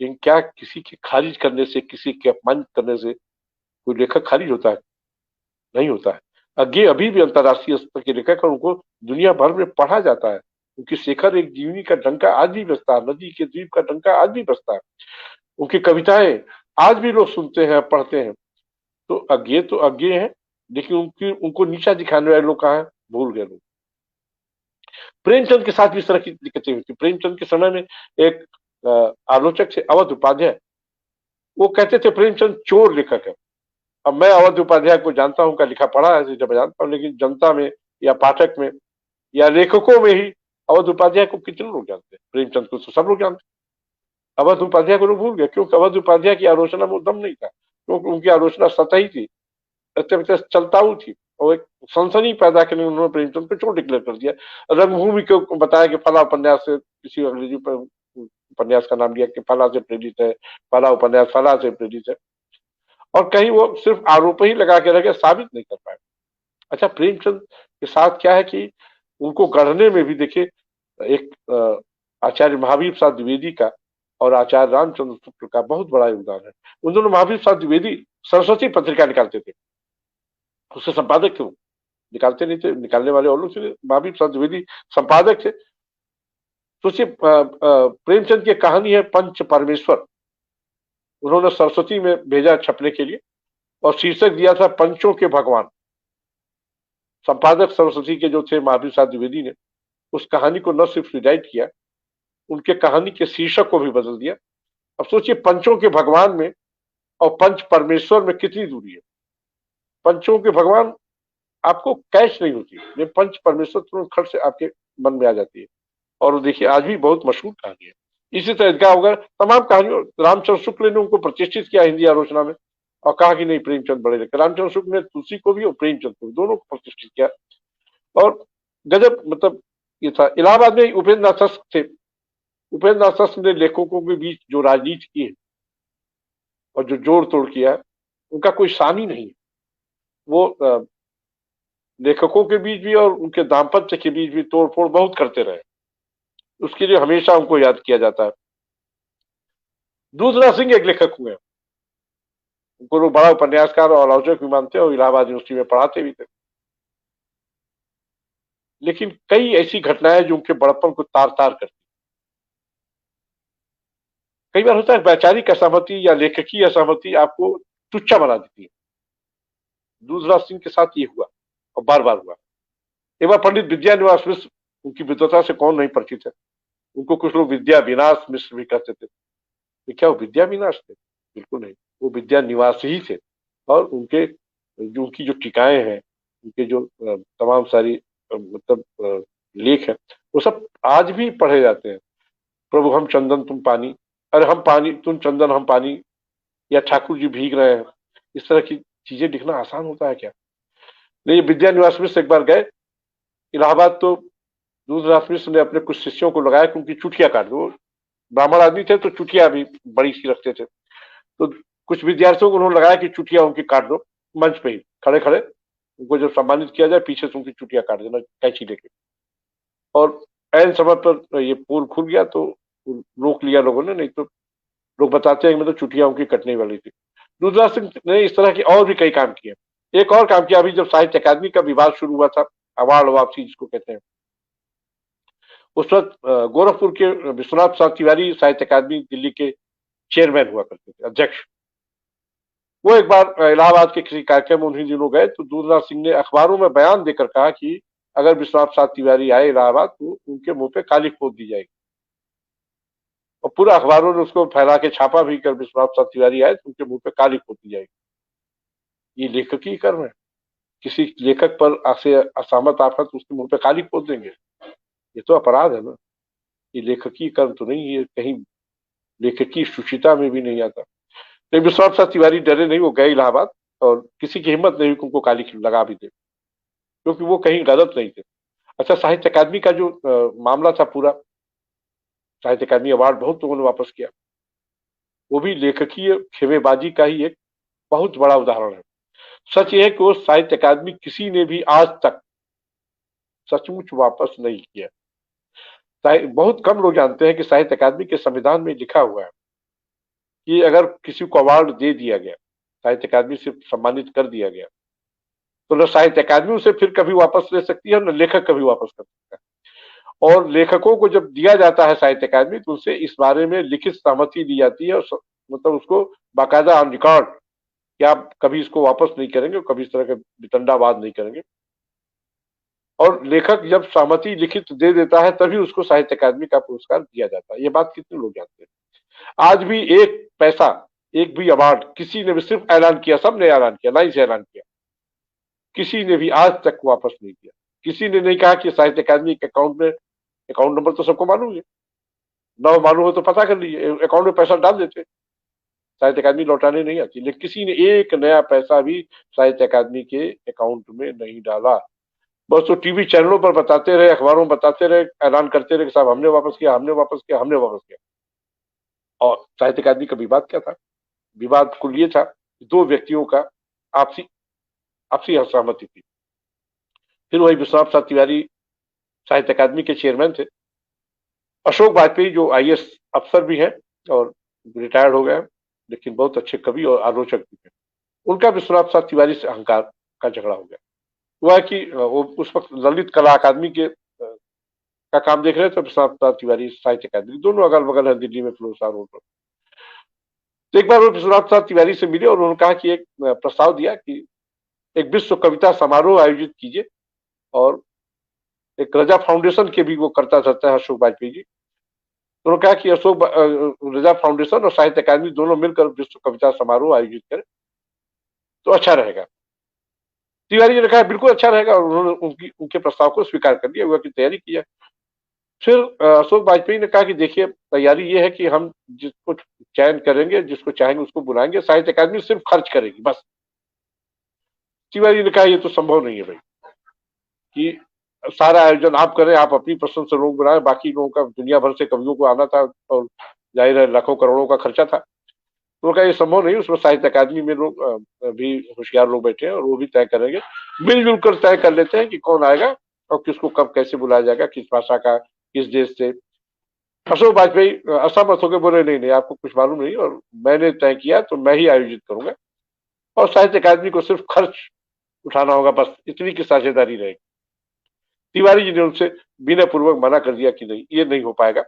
लेकिन क्या किसी के खारिज करने से, किसी के अपमानित करने से कोई लेखक खारिज होता है? नहीं होता है। अज्ञे अभी भी अंतरराष्ट्रीय स्तर के लेखक है, उनको दुनिया भर में पढ़ा जाता है। उनकी शेखर एक जीवनी का डंका आज भी बजता है, नदी के द्वीप का डंका आज भी बजता है, उनकी कविताएं आज भी लोग सुनते हैं, पढ़ते हैं। तो अज्ञे है, लेकिन उनको नीचा दिखाने वाले लोग कहाँ है? भूल गए लोग। प्रेमचंद के साथ भी इस तरह की दिक्कतें हुई थी। प्रेमचंद के समय में एक आलोचक थे अवध उपाध्याय, वो कहते थे प्रेमचंद चोर लेखक है। अब मैं अवध उपाध्याय को जानता हूं, का लिखा पढ़ा है, जब जानता हूं, लेकिन जनता में या पाठक में या लेखकों में ही अवध उपाध्याय को कितने लोग जानते हैं? प्रेमचंद को तो सब लोग जानते हैं, अवध उपाध्याय को लोग भूल गए, क्योंकि अवध उपाध्याय की आलोचना में दम नहीं था, क्योंकि उनकी आलोचना सतही थी, चलताऊ थी, और एक सनसनी पैदा करने उन्होंने प्रेमचंद को चोर डिक्लेयर कर दिया। रंगभूमि को बताया कि फला उपन्यास से, किसी अंग्रेजी उपन्यास का नाम लिया कि फला से प्रेरित है, फला उपन्यास फला से प्रेरित है, और कहीं वो सिर्फ आरोप ही लगा के रखे, साबित नहीं कर पाए। अच्छा, प्रेमचंद के साथ क्या है कि उनको गढ़ने में भी देखिए एक आचार्य महावीर प्रसाद द्विवेदी का और आचार्य रामचंद्र शुक्ल का बहुत बड़ा योगदान है। उन दोनों, महावीर प्रसाद द्विवेदी सरस्वती पत्रिका निकालते थे, उसके संपादक थे वो, निकालते नहीं थे, निकालने वाले और लोग थे, महावीर प्रसाद द्विवेदी संपादक थे। सोचिए, प्रेमचंद की कहानी है पंच परमेश्वर, उन्होंने सरस्वती में भेजा छपने के लिए और शीर्षक दिया था पंचों के भगवान। संपादक सरस्वती के जो थे महावीर प्रसाद द्विवेदी ने उस कहानी को न सिर्फ रिराइट किया, उनके कहानी के शीर्षक को भी बदल दिया। अब सोचिए, पंचों के भगवान में और पंच परमेश्वर में कितनी दूरी है। पंचों के भगवान आपको कैच नहीं होती, लेकिन पंच परमेश्वर तुरंत खट से आपके मन में आ जाती है। और देखिए, आज भी बहुत मशहूर कहानी है। इसी तरह ईदगाह वगैरह तमाम कहानियों, रामचंद्र शुक्ल ने उनको प्रतिष्ठित किया हिंदी आलोचना में और कहा कि नहीं, प्रेमचंद बड़े लेखक। रामचंद्र शुक्ल ने तुलसी को भी और प्रेमचंद को भी, दोनों को प्रतिष्ठित किया। और गजब, मतलब ये था। इलाहाबाद में उपेंद्र नाथ सस्क थे। उपेंद्र नाथ सस्क ने लेखकों के बीच जो राजनीति की है और जो जोड़ तोड़ किया है, उनका कोई सानी नहीं है। वो लेखकों के बीच भी और उनके दाम्पत्य के बीच भी तोड़ फोड़ बहुत करते रहे। उसके लिए हमेशा उनको याद किया जाता है। दूसरा सिंह एक लेखक हुए, उनको लोग बड़ा उपन्यासकार और आलोचक भी मानते हैं और इलाहाबाद यूनिवर्सिटी में पढ़ाते भी थे। लेकिन कई ऐसी घटनाएं जो उनके बड़प्पन को तार तार करती। कई बार होता है वैचारिक असहमति या लेखकीय असहमति आपको तुच्छ बना देती है। दूसरा सिंह के साथ ये हुआ और बार बार हुआ। एक बार पंडित विद्यानिवास मिश्र, उनकी विद्वता से कौन नहीं परिचित है, उनको कुछ लोग विद्या विनाश मिश्र भी कहते थे। तो क्या वो विद्या विनाश थे? बिल्कुल नहीं, वो विद्या निवास ही थे। और उनके जो उनकी जो टीकाएं हैं, उनके जो तमाम सारी मतलब लेख है, वो सब आज भी पढ़े जाते हैं। प्रभु हम चंदन तुम पानी, अरे हम पानी तुम चंदन हम पानी, या ठाकुर जी भीग रहे हैं। इस तरह की चीजें लिखना आसान होता है क्या? नहीं, विद्या निवास मिश्र एक बार गए इलाहाबाद, तो दूधराज मिश्र ने अपने कुछ शिष्यों को लगाया कि उनकी चुटिया काट दो। ब्राह्मण आदमी थे तो चुटिया भी बड़ी सी रखते थे, तो कुछ विद्यार्थियों को उन्होंने लगाया कि चुटिया उनकी काट दो। मंच पे ही खड़े खड़े उनको जब सम्मानित किया जाए, पीछे से उनकी चुटिया काट देना कैंची लेके। और ऐन समय पर ये पोल खुल गया तो रोक लिया लोगों ने, नहीं तो लोग बताते हैं कि मतलब चुटिया उनकी कटने वाली थी। दूसरा सिंह ने इस तरह के और भी कई काम किए। एक और काम किया, अभी जब साहित्य अकादमी का विवाद शुरू हुआ था, अवार्ड वापसी जिसको कहते हैं, उस वक्त गोरखपुर के विश्वनाथ प्रसाद तिवारी साहित्य अकादमी दिल्ली के चेयरमैन हुआ करते थे, अध्यक्ष। वो एक बार इलाहाबाद के किसी कार्यक्रम में उन्हीं दिनों गए, तो दूधराज सिंह ने अखबारों में बयान देकर कहा कि अगर विश्वनाथ प्रसाद तिवारी आए इलाहाबाद तो उनके मुंह पे काली पोत दी जाएगी। और पूरा अखबारों ने उसको फैला के छापा भी कर, विश्वनाथ प्रसाद तिवारी आए तो उनके मुंह पे काली पोत दी जाएगी। ये लेखकीय कर्म है। किसी लेखक पर से असहमत आप है तो उसके मुंह पे काली पोत देंगे, ये तो अपराध है ना। ये लेखकीय कर्म तो नहीं, ये कहीं लेखकीय सुचिता में भी नहीं आता। लेकिन विश्वनाथ प्रसाद तिवारी डरे नहीं, वो गए इलाहाबाद और किसी की हिम्मत नहीं कि उनको काली लगा भी दे, क्योंकि वो कहीं गलत नहीं थे। अच्छा, साहित्य अकादमी का जो मामला था पूरा, साहित्य अकादमी अवार्ड बहुत लोगों ने वापस किया, वो भी लेखकीय खेमेबाजी का ही एक बहुत बड़ा उदाहरण है। सच ये है कि वो साहित्य अकादमी किसी ने भी आज तक सचमुच वापस नहीं किया। बहुत कम लोग जानते हैं कि साहित्य अकादमी के संविधान में लिखा हुआ है कि अगर किसी को अवार्ड दे दिया गया, साहित्य अकादमी से सम्मानित कर दिया गया, तो न साहित्य अकादमी उसे फिर कभी वापस ले सकती है, न लेखक कभी वापस कर सकता है। और लेखकों को जब दिया जाता है साहित्य अकादमी, तो उनसे इस बारे में लिखित सहमति दी जाती है, और मतलब उसको बाकायदा ऑन रिकॉर्ड कि आप कभी इसको वापस नहीं करेंगे, कभी इस तरह का वितंडावाद नहीं करेंगे। और लेखक जब सहमति लिखित दे देता है तभी उसको साहित्य अकादमी का पुरस्कार दिया जाता है। ये बात कितने लोग जानते हैं? आज भी एक पैसा, एक भी अवार्ड किसी ने भी, सिर्फ ऐलान किया, सबने ऐलान किया, लाइन से ऐलान किया, किसी ने भी आज तक वापस नहीं किया। किसी ने नहीं कहा कि साहित्य अकादमी के अकाउंट में, अकाउंट नंबर तो सबको मालूम है, ना मालूम हो तो पता कर लीजिए, अकाउंट में पैसा डाल देते, साहित्य अकादमी लौटाने नहीं आती। लेकिन किसी ने एक नया पैसा भी साहित्य अकादमी के अकाउंट में नहीं डाला। बस तो टीवी चैनलों पर बताते रहे, अखबारों में बताते रहे, ऐलान करते रहे कि साहब हमने वापस किया, हमने वापस किया, हमने वापस किया। और साहित्य अकादमी का विवाद क्या था? विवाद कुल ये था कि दो व्यक्तियों का आपसी आपसी असहमति थी। फिर वही विश्वनाथ प्रसाद तिवारी साहित्य अकादमी के चेयरमैन थे। अशोक वाजपेयी जो आईएएस अफसर भी हैं और रिटायर्ड हो गए, लेकिन बहुत अच्छे कवि और आलोचक भी हैं, उनका विश्वनाथ प्रसाद तिवारी से अहंकार का झगड़ा हो गया। हुआ कि वो उस वक्त ललित कला अकादमी के का काम देख रहे थे, विश्वनाथ प्रसाद तिवारी साहित्य अकादमी, दोनों अगल बगल है दिल्ली में फिरोजशाह रोड पर। तो एक बार वो विश्वनाथ प्रसाद तिवारी से मिले और उन्होंने कहा कि एक प्रस्ताव दिया कि एक विश्व कविता समारोह आयोजित कीजिए। और एक रजा फाउंडेशन के भी वो करता रहता है अशोक वाजपेयी जी, तो उन्होंने कहा कि अशोक रजा फाउंडेशन और साहित्य अकादमी दोनों मिलकर विश्व कविता समारोह आयोजित करें तो अच्छा रहेगा। तिवारी जी ने कहा बिल्कुल अच्छा रहेगा, और उन्होंने उनके प्रस्ताव को स्वीकार कर लिया, हुआ की तैयारी किया। फिर अशोक वाजपेयी ने कहा कि देखिए, तैयारी ये है कि हम जिसको चयन करेंगे, जिसको चाहेंगे उसको बुलाएंगे, साहित्य अकादमी सिर्फ खर्च करेगी बस। तिवारी ने कहा ये तो संभव नहीं है भाई, कि सारा आयोजन आप करें, आप अपनी पसंद से लोग बुलाएं, बाकी लोगों का, दुनिया भर से कवियों को आना था और जाहिर है लाखों करोड़ों का खर्चा था। तो कहा ये संभव नहीं, उसमें साहित्य अकादमी में लोग भी होशियार लोग बैठे हैं और वो भी तय करेंगे, मिलजुल कर तय कर लेते हैं कि कौन आएगा और किसको कब कैसे बुलाया जाएगा, किस भाषा का, किस देश से, अशोक वाजपेयी असहमत होकर बोले नहीं नहीं आपको कुछ मालूम नहीं, और मैंने तय किया तो मैं ही आयोजित करूंगा, और साहित्य अकादमी को सिर्फ खर्च उठाना होगा, बस इतनी की साझेदारी रहेगी। तिवारी जी ने उनसे विनय पूर्वक मना कर दिया कि नहीं, ये नहीं हो पाएगा,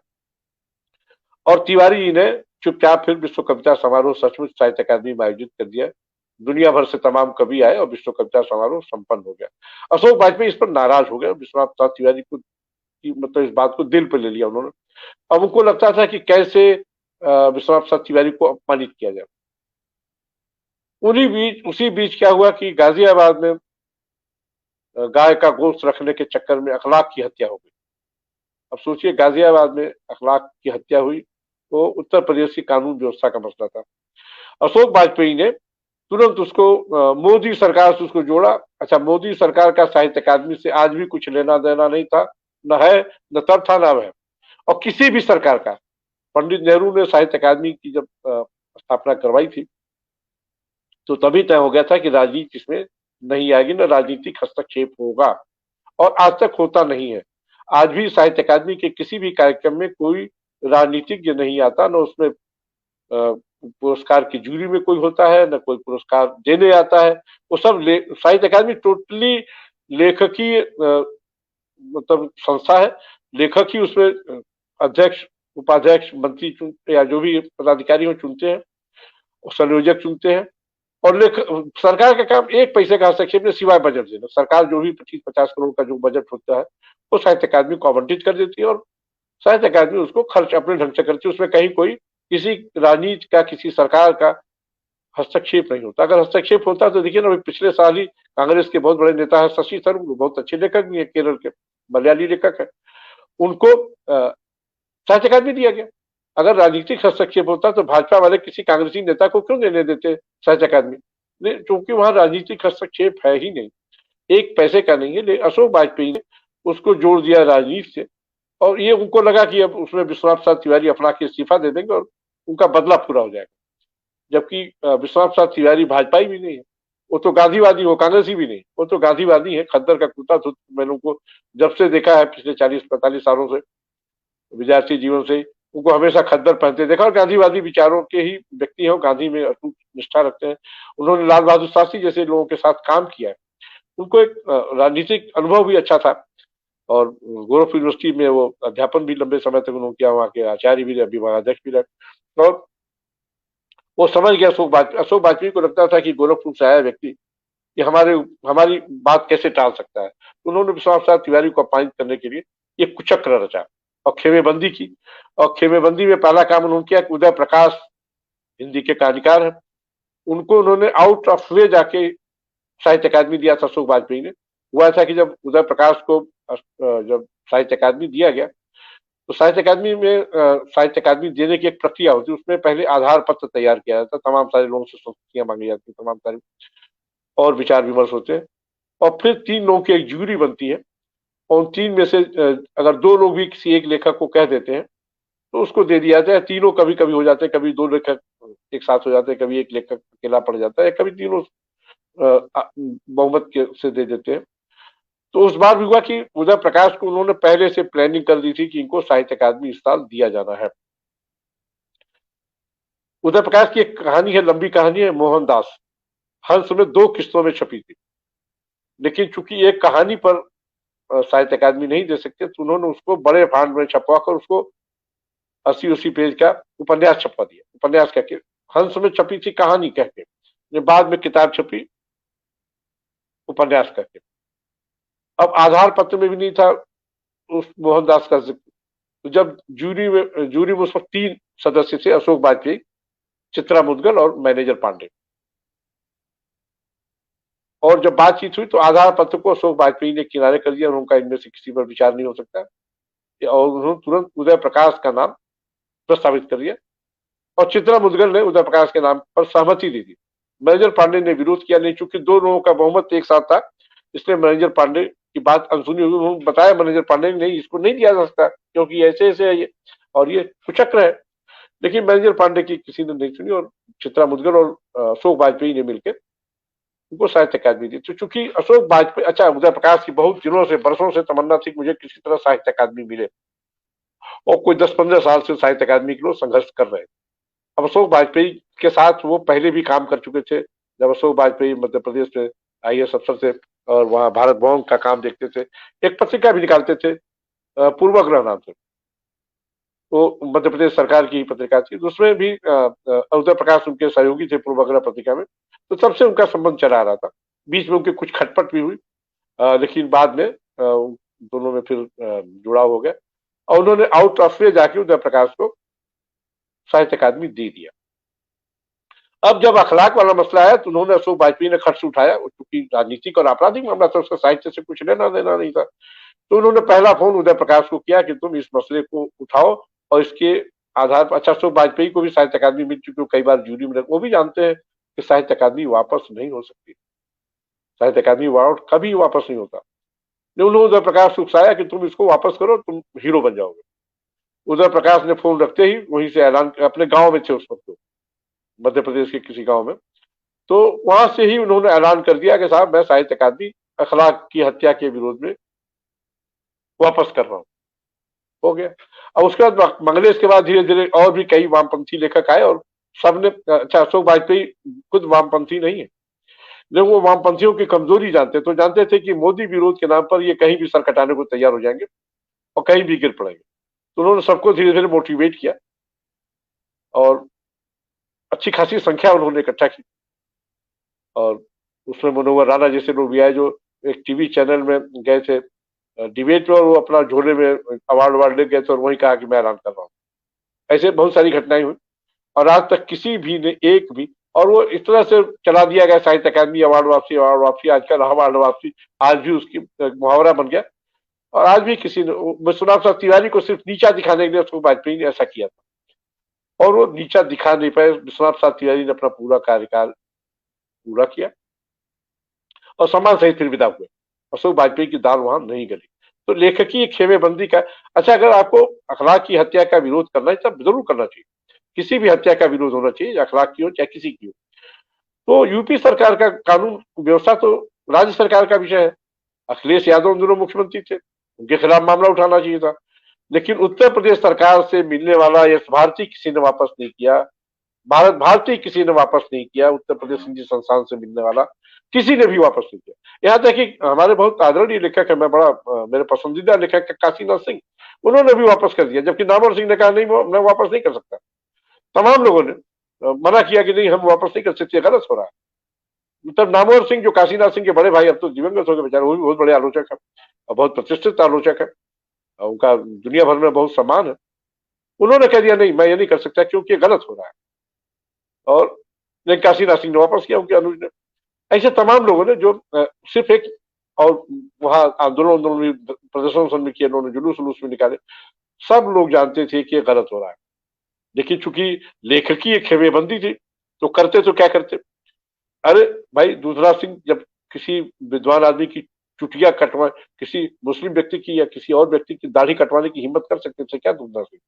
और तिवारी जी ने चुपचाप फिर विश्व कविता समारोह सचमुच साहित्य अकादमी में आयोजित कर दिया। दुनिया भर से तमाम कवि आए और विश्व कविता समारोह संपन्न हो गया। अशोक वाजपेयी इस पर नाराज हो गए, विश्वनाथ प्रसाद तिवारी को मतलब इस बात को दिल पर ले लिया उन्होंने। अब उनको लगता था कि कैसे विश्वनाथ प्रसाद तिवारी को अपमानित किया जाए। उसी बीच क्या हुआ कि गाजियाबाद में गाय का गोश्त रखने के चक्कर में अखलाक की हत्या हो गई। अब सोचिए, गाजियाबाद में अखलाक की हत्या हुई, तो उत्तर प्रदेश की कानून व्यवस्था का मसला था। अशोक वाजपेयी ने तुरंत उसको मोदी सरकार से उसको जोड़ा। अच्छा, मोदी सरकार का साहित्य अकादमी से आज भी कुछ लेना देना नहीं था, न है, न तब था, न है, और किसी भी सरकार का। पंडित नेहरू ने साहित्य अकादमी की जब स्थापना करवाई थी, तो तभी तय हो गया था कि राजनीति इसमें नहीं आएगी, न राजनीतिक हस्तक्षेप होगा, और आज तक होता नहीं है। आज भी साहित्य अकादमी के किसी भी कार्यक्रम में कोई राजनीतिज्ञ नहीं आता, न उसमें पुरस्कार की जूरी में कोई होता है, न कोई पुरस्कार देने आता है। वो सब साहित्य अकादमी टोटली लेखकीय मतलब संस्था है। लेखक ही उसमें अध्यक्ष, उपाध्यक्ष, मंत्री चुनते, या जो भी पदाधिकारी हो चुनते हैं, संयोजक चुनते हैं। और सरकार का काम एक पैसे का हस्तक्षेप नहीं, सिवाय बजट देना। सरकार जो भी 25-50 करोड़ का जो बजट होता है वो साहित्य अकादमी को आवंटित कर देती है, और साहित्य अकादमी उसको खर्च अपने ढंग से करती है। उसमें कहीं कोई किसी राजनीति का, किसी सरकार का हस्तक्षेप नहीं होता। अगर हस्तक्षेप होता तो देखिए ना, पिछले साल ही कांग्रेस के बहुत बड़े नेता है शशि थरूर, बहुत अच्छे लेखक भी है, केरल के मलयाली लेखक है, उनको साहित्य अकादमी दिया गया। अगर राजनीतिक हस्तक्षेप होता तो भाजपा वाले किसी कांग्रेसी नेता को क्यों देने देते साहित्य अकादमी? क्योंकि वहां राजनीतिक हस्तक्षेप है ही नहीं, एक पैसे का नहीं है। लेकिन अशोक वाजपेयी ने उसको जोड़ दिया राजनीति से, और ये उनको लगा कि अब उसमें विश्वनाथ प्रसाद तिवारी अपना के इस्तीफा दे देंगे और उनका बदला पूरा हो जाएगा। जबकि विश्वनाथ प्रसाद तिवारी भाजपाई भी नहीं है, वो तो गांधीवादी हो, कांग्रेसी भी नहीं, वो तो गांधीवादी है, खद्दर का कुत्ता। तो मैंने उनको जब से देखा है पिछले 40-45 सालों से, विद्यार्थी जीवन से, उनको हमेशा खद्दर पहनते देखा, और गांधीवादी विचारों के ही व्यक्ति हैं, गांधी में अटूट निष्ठा रखते हैं। उन्होंने लाल बहादुर शास्त्री जैसे लोगों के साथ काम किया है, उनको एक राजनीतिक अनुभव भी अच्छा था, और गोरखपुर यूनिवर्सिटी में वो अध्यापन भी लंबे समय तक उन्होंने किया, वहाँ के आचार्य भी रहे, विभागाध्यक्ष भी रहे, और वो समझ गया अशोक वाजपेयी को लगता था कि गोरखपुर से आया व्यक्ति ये हमारी बात कैसे टाल सकता है। उन्होंने विश्वनाथ प्रसाद तिवारी को अपमानित करने के लिए ये कुचक्र रचा और खेमेबंदी की। और खेमेबंदी में पहला काम उन्होंने किया कि उदय प्रकाश हिंदी के कहानीकार है, उनको उन्होंने आउट ऑफ वे जाके साहित्य अकादमी दिया था अशोक वाजपेयी ने। हुआ था कि जब उदय प्रकाश को जब साहित्य अकादमी दिया गया, तो साहित्य अकादमी में साहित्य अकादमी देने की एक प्रक्रिया होती है। उसमें पहले आधार पत्र तैयार किया जाता है, तमाम सारे लोगों से संस्तुतियां मांगी जाती है, तमाम सारे और विचार विमर्श होते हैं, और फिर 3 लोगों की एक जूरी बनती है, और उन 3 में से अगर 2 लोग भी किसी एक लेखक को कह देते हैं तो उसको दे दिया जाता है। तीनों कभी कभी हो जाते हैं, कभी 2 लेखक एक साथ हो जाते हैं, कभी एक लेखक अकेला पड़ जाता है, कभी तीनों बहुमत से दे देते हैं। तो उस बार भी हुआ कि उदय प्रकाश को उन्होंने पहले से प्लानिंग कर दी थी कि इनको साहित्य अकादमी इस साल दिया जाना है। उदय प्रकाश की एक कहानी है, लंबी कहानी है, मोहनदास, हंस में 2 किस्तों में छपी थी, लेकिन चूंकि एक कहानी पर साहित्य अकादमी नहीं दे सकते, तो उन्होंने उसको बड़े भांड में छपवा कर उसको 80-80 पेज का उपन्यास छपवा दिया। उपन्यास कहके, हंस में छपी थी कहानी कहके, बाद में किताब छपी उपन्यास कहके। अब आधार पत्र में भी नहीं था उस मोहनदास का जिक्र। तो जब जूरी में उस वक्त 3 सदस्य थे, अशोक वाजपेयी, चित्रा मुदगल और मैनेजर पांडे। और जब बातचीत हुई तो आधार पत्र को अशोक वाजपेयी ने किनारे कर दिया, उनका इनमें से किसी पर विचार नहीं हो सकता, और उन्होंने तुरंत उदय प्रकाश का नाम प्रस्तावित कर दिया, और चित्रा मुदगल ने उदय प्रकाश के नाम पर सहमति दी थी। मैनेजर पांडे ने विरोध किया नहीं, चूंकि 2 लोगों का बहुमत एक साथ था, इसलिए मैनेजर पांडे की बात अनसुनी हुई। उन्होंने बताया मैनेजर पांडे ने, नहीं, इसको नहीं दिया जा सकता, क्योंकि ऐसे ऐसे है ये, और ये कुचक्र है। लेकिन मैनेजर पांडे की किसी ने नहीं सुनी, और चित्रा मुदगल और अशोक वाजपेयी ने मिलकर उनको साहित्य अकादमी दी। तो चूंकि अशोक वाजपेयी, अच्छा, उदय प्रकाश की बहुत दिनों से, बरसों से तमन्ना थी कि मुझे किसी तरह साहित्य अकादमी मिले, और कोई 10-15 साल से साहित्य अकादमी के लोग संघर्ष कर रहे हैं। अब अशोक वाजपेयी के साथ वो पहले भी काम कर चुके थे। जब अशोक वाजपेयी मध्य प्रदेश में IAS अफसर थे और वहां भारत भवन का काम देखते थे, एक पत्रिका भी निकालते थे, पूर्वाग्रह नाम से, वो मध्य प्रदेश सरकार की पत्रिका थी, तो उसमें भी उदय प्रकाश उनके सहयोगी थे पूर्वाग्रह पत्रिका में। तो तब से उनका संबंध चला आ रहा था। बीच में उनकी कुछ खटपट भी हुई, लेकिन बाद में दोनों में फिर जुड़ाव हो गया और उन्होंने आउट ऑफ वे जाके उदय प्रकाश को साहित्य अकादमी दे दिया। अब जब अखलाक वाला मसला आया तो उन्होंने अशोक वाजपेयी ने खर्च उठाया, क्योंकि राजनीतिक और आपराधिक मामला था, उसका साहित्य से कुछ लेना देना नहीं था। तो उन्होंने पहला फोन उदय प्रकाश को किया कि तुम इस मसले को उठाओ और इसके आधार पर, अच्छा अशोक वाजपेयी को भी साहित्य अकादमी मिल चुकी है, कई बार जूरी में, वो भी जानते हैं कि साहित्य अकादमी वापस नहीं हो सकती, साहित्य अकादमी अवार्ड कभी वापस नहीं होता। उन्होंने उदय प्रकाश को उकसाया कि तुम इसको वापस करो, तुम हीरो बन जाओगे। उदय प्रकाश ने फोन रखते ही वहीं से ऐलान, अपने गांव में थे उस वक्त, मध्य प्रदेश के किसी गांव में, तो वहां से ही उन्होंने ऐलान कर दिया कि साहब मैं साहित्य अकादमी अखलाक की हत्या के विरोध में वापस कर रहा हूं। हो गया। अब उसके बाद मंगलेश के बाद धीरे धीरे और भी कई वामपंथी लेखक आए और सबने, अच्छा अशोक वाजपेयी खुद वामपंथी नहीं है, जब वो वामपंथियों की कमजोरी जानते तो जानते थे कि मोदी विरोध के नाम पर ये कहीं भी सर कटाने को तैयार हो जाएंगे और कहीं भी गिर पड़ेंगे। तो उन्होंने सबको धीरे धीरे मोटिवेट किया और अच्छी खासी संख्या उन्होंने इकट्ठा की और उसमें मनोहर राणा जैसे लोग भी आए जो एक टीवी चैनल में गए थे डिबेट में और वो अपना झोले में अवार्ड ले गए थे और वही कहा कि मैं ऐलान कर रहा हूँ। ऐसे बहुत सारी घटनाएं हुई और आज तक किसी भी ने एक भी, और वो इस तरह से चला दिया गया साहित्य अकादमी अवार्ड वापसी आजकल अवार्ड वापसी, आज भी उसकी मुहावरा बन गया। और आज भी किसी ने, विश्वनाथ प्रसाद तिवारी को सिर्फ नीचा दिखाने के लिए अशोक वाजपेयी ने ऐसा किया था और वो नीचा दिखा नहीं पाए। विश्वनाथ प्रसाद तिवारी ने अपना पूरा कार्यकाल पूरा किया और सम्मान सहित फिर विदा हुए। अशोक वाजपेयी की दाल वहां नहीं गली। तो लेखकीय खेमेबंदी का, अच्छा अगर आपको अखलाक की हत्या का विरोध करना है तब जरूर करना चाहिए, किसी भी हत्या का विरोध होना चाहिए, अखलाक की हो चाहे किसी की हो। तो यूपी सरकार का कानून व्यवस्था तो राज्य सरकार का विषय है। अखिलेश यादव दोनों मुख्यमंत्री थे, उनके खिलाफ मामला उठाना चाहिए था, लेकिन उत्तर प्रदेश सरकार से मिलने वाला यश भारती किसी ने वापस नहीं किया, भारत भारती किसी ने वापस नहीं किया, उत्तर प्रदेश हिंदी संस्थान से मिलने वाला किसी ने भी वापस नहीं किया। यहाँ तक कि हमारे बहुत आदरणीय लेखक है, मैं बड़ा मेरे पसंदीदा लेखक है काशीनाथ सिंह, उन्होंने भी वापस कर दिया, जबकि नामवर सिंह ने कहा नहीं मैं वापस नहीं कर सकता। तमाम लोगों ने मना किया कि नहीं हम वापस नहीं कर सकते, गलत हो रहा है। मतलब नामवर सिंह जो काशीनाथ सिंह के बड़े भाई, अब तो दिवंगत हो गए बेचारे, वो भी बहुत बड़े आलोचक है और बहुत प्रतिष्ठित आलोचक है, उनका दुनिया भर में बहुत सम्मान है। उन्होंने कह दिया नहीं मैं ये नहीं कर सकता क्योंकि ये गलत हो रहा है, और काशीनाथ सिंह ने वापस किया, उनके अनुज ने। ऐसे तमाम लोगों ने जो सिर्फ एक, और वहां आंदोलन में प्रदर्शन में किया, उन्होंने जुलूस उलूस में निकाले, सब लोग जानते थे कि ये गलत हो रहा है, लेकिन चूंकि लेखकीय खेमेबंदी थी तो करते तो क्या करते। अरे भाई दूधराज सिंह जब किसी विद्वान आदमी की चुटिया कटवा, किसी मुस्लिम व्यक्ति की या किसी और व्यक्ति की दाढ़ी कटवाने की हिम्मत कर सकते थे क्या दूधराज सिंह?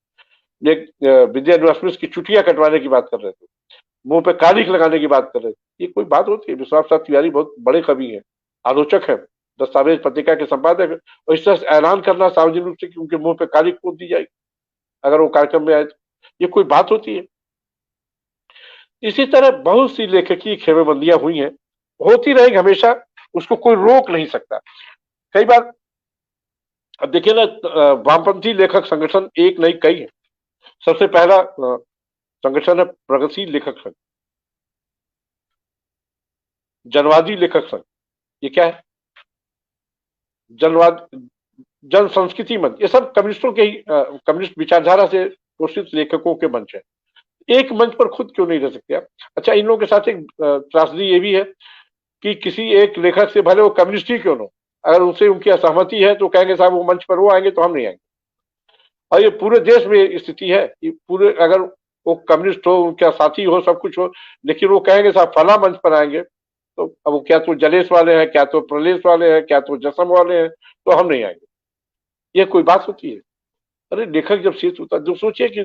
एक विद्या यूनिवर्सिटी की चुटिया कटवाने की बात कर रहे थे, मुंह पे कालिख लगाने की बात कर रहे थे, ये कोई बात होती है? विश्वनाथ प्रसाद तिवारी बहुत बड़े कवि हैं, आलोचक है, दस्तावेज पत्रिका के संपादक है, और इस तरह से ऐलान करना सार्वजनिक रूप से कि उनके मुंह पे कालिख पोत दी जाएगी अगर वो कार्यक्रम में आए, ये कोई बात होती है? इसी तरह बहुत सी लेखकीय खेमेबंदियां हुई हैं, होती रहेगी हमेशा, उसको कोई रोक नहीं सकता। कई बार अब देखिए ना, वामपंथी लेखक संगठन एक नहीं कई है। सबसे पहला संगठन है प्रगतिशील लेखक संघ, जनवादी लेखक संघ, ये क्या है? जनवाद, जन संस्कृति मंच, ये सब कम्युनिस्टों के ही कम्युनिस्ट विचारधारा से पोषित लेखकों के मंच है। एक मंच पर खुद क्यों नहीं रह सकते आप? अच्छा इन लोगों के साथ एक त्रासदी ये भी है कि किसी एक लेखक से भले वो कम्युनिस्ट ही क्यों न हो, अगर उनसे उनकी असहमति है तो कहेंगे साहब वो मंच पर वो आएंगे तो हम नहीं आएंगे। और ये पूरे देश में स्थिति है कि पूरे, अगर वो कम्युनिस्ट हो, उनका साथी हो, सब कुछ हो, लेकिन वो कहेंगे साहब फला मंच पर आएंगे तो अब वो क्या तो जलेश वाले हैं, क्या तो प्रलेश वाले हैं, क्या तो जसम वाले हैं, तो हम नहीं आएंगे। ये कोई बात होती है? अरे लेखक जब शीर्ष होता है, जो सोचिए कि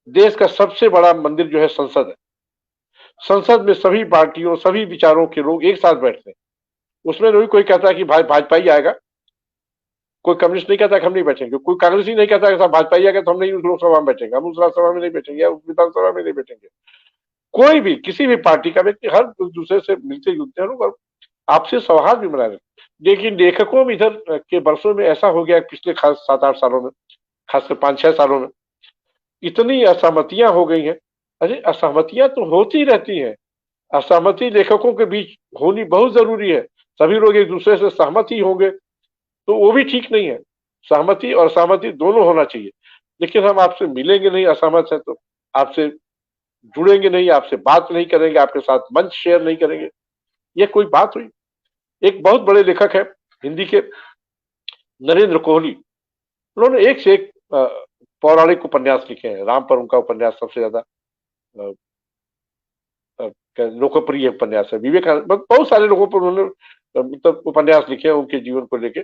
देश का सबसे बड़ा मंदिर जो है संसद है, संसद में सभी पार्टियों सभी विचारों के लोग एक साथ बैठते हैं, उसमें कोई कहता है कि भाई भाजपा ही आएगा, कोई कम्युनिस्ट नहीं कहता कि हम नहीं बैठेंगे, कोई कांग्रेसी नहीं कहता कि साहब भाजपा आएगा तो हम नहीं उस लोकसभा में बैठेंगे, हम उस राज्यसभा में नहीं बैठेंगे, उस विधानसभा में नहीं बैठेंगे। कोई भी किसी भी पार्टी का व्यक्ति हर एक दूसरे से मिलते जुलते हैं लोग और आपसे सौहार्द भी बना रहे। लेकिन लेखकों में इधर के वर्षों में ऐसा हो गया पिछले खास 7-8 सालों में, खासकर 5-6 सालों में इतनी असहमतियां हो गई हैं। अरे असहमतियां तो होती रहती हैं, असहमति लेखकों के बीच होनी बहुत जरूरी है। सभी लोग एक दूसरे से सहमत ही होंगे तो वो भी ठीक नहीं है। सहमति और असहमति दोनों होना चाहिए। लेकिन हम आपसे मिलेंगे नहीं, असहमत है तो आपसे जुड़ेंगे नहीं, आपसे बात नहीं करेंगे, आपके साथ मंच शेयर नहीं करेंगे, ये कोई बात हुई? एक बहुत बड़े लेखक है हिंदी के, नरेंद्र कोहली, उन्होंने एक से एक पौराणिक उपन्यास लिखे हैं। राम पर उनका उपन्यास सबसे ज्यादा लोकप्रिय उपन्यास है। विवेकानंद, बहुत सारे लोगों पर उन्होंने मतलब उपन्यास लिखे हैं उनके जीवन को लेके।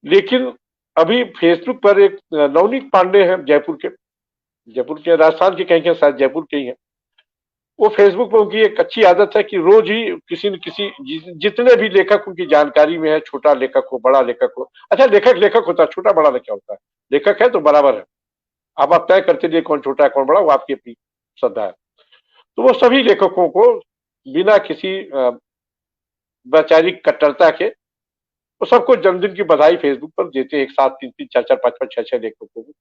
लेकिन अभी फेसबुक पर एक नवनीत पांडे हैं, जयपुर के राजस्थान के कहीं के, शायद जयपुर के ही हैं। वो फेसबुक पर उनकी एक अच्छी आदत है कि रोज ही किसी न किसी, जितने भी लेखक उनकी जानकारी में है, छोटा लेखक हो बड़ा लेखक हो, अच्छा लेखक लेखक होता है, छोटा बड़ा क्या होता है, लेखक है तो बराबर है। अब आप तय करते लिए कौन छोटा है कौन बड़ा, वो आपकी अपनी श्रद्धा है। तो वो सभी लेखकों को बिना किसी वैचारिक कट्टरता के वो सबको जन्मदिन की बधाई फेसबुक पर देते हैं, एक साथ 3-3, 4-4, 5-5, 6-6 लेखकों को,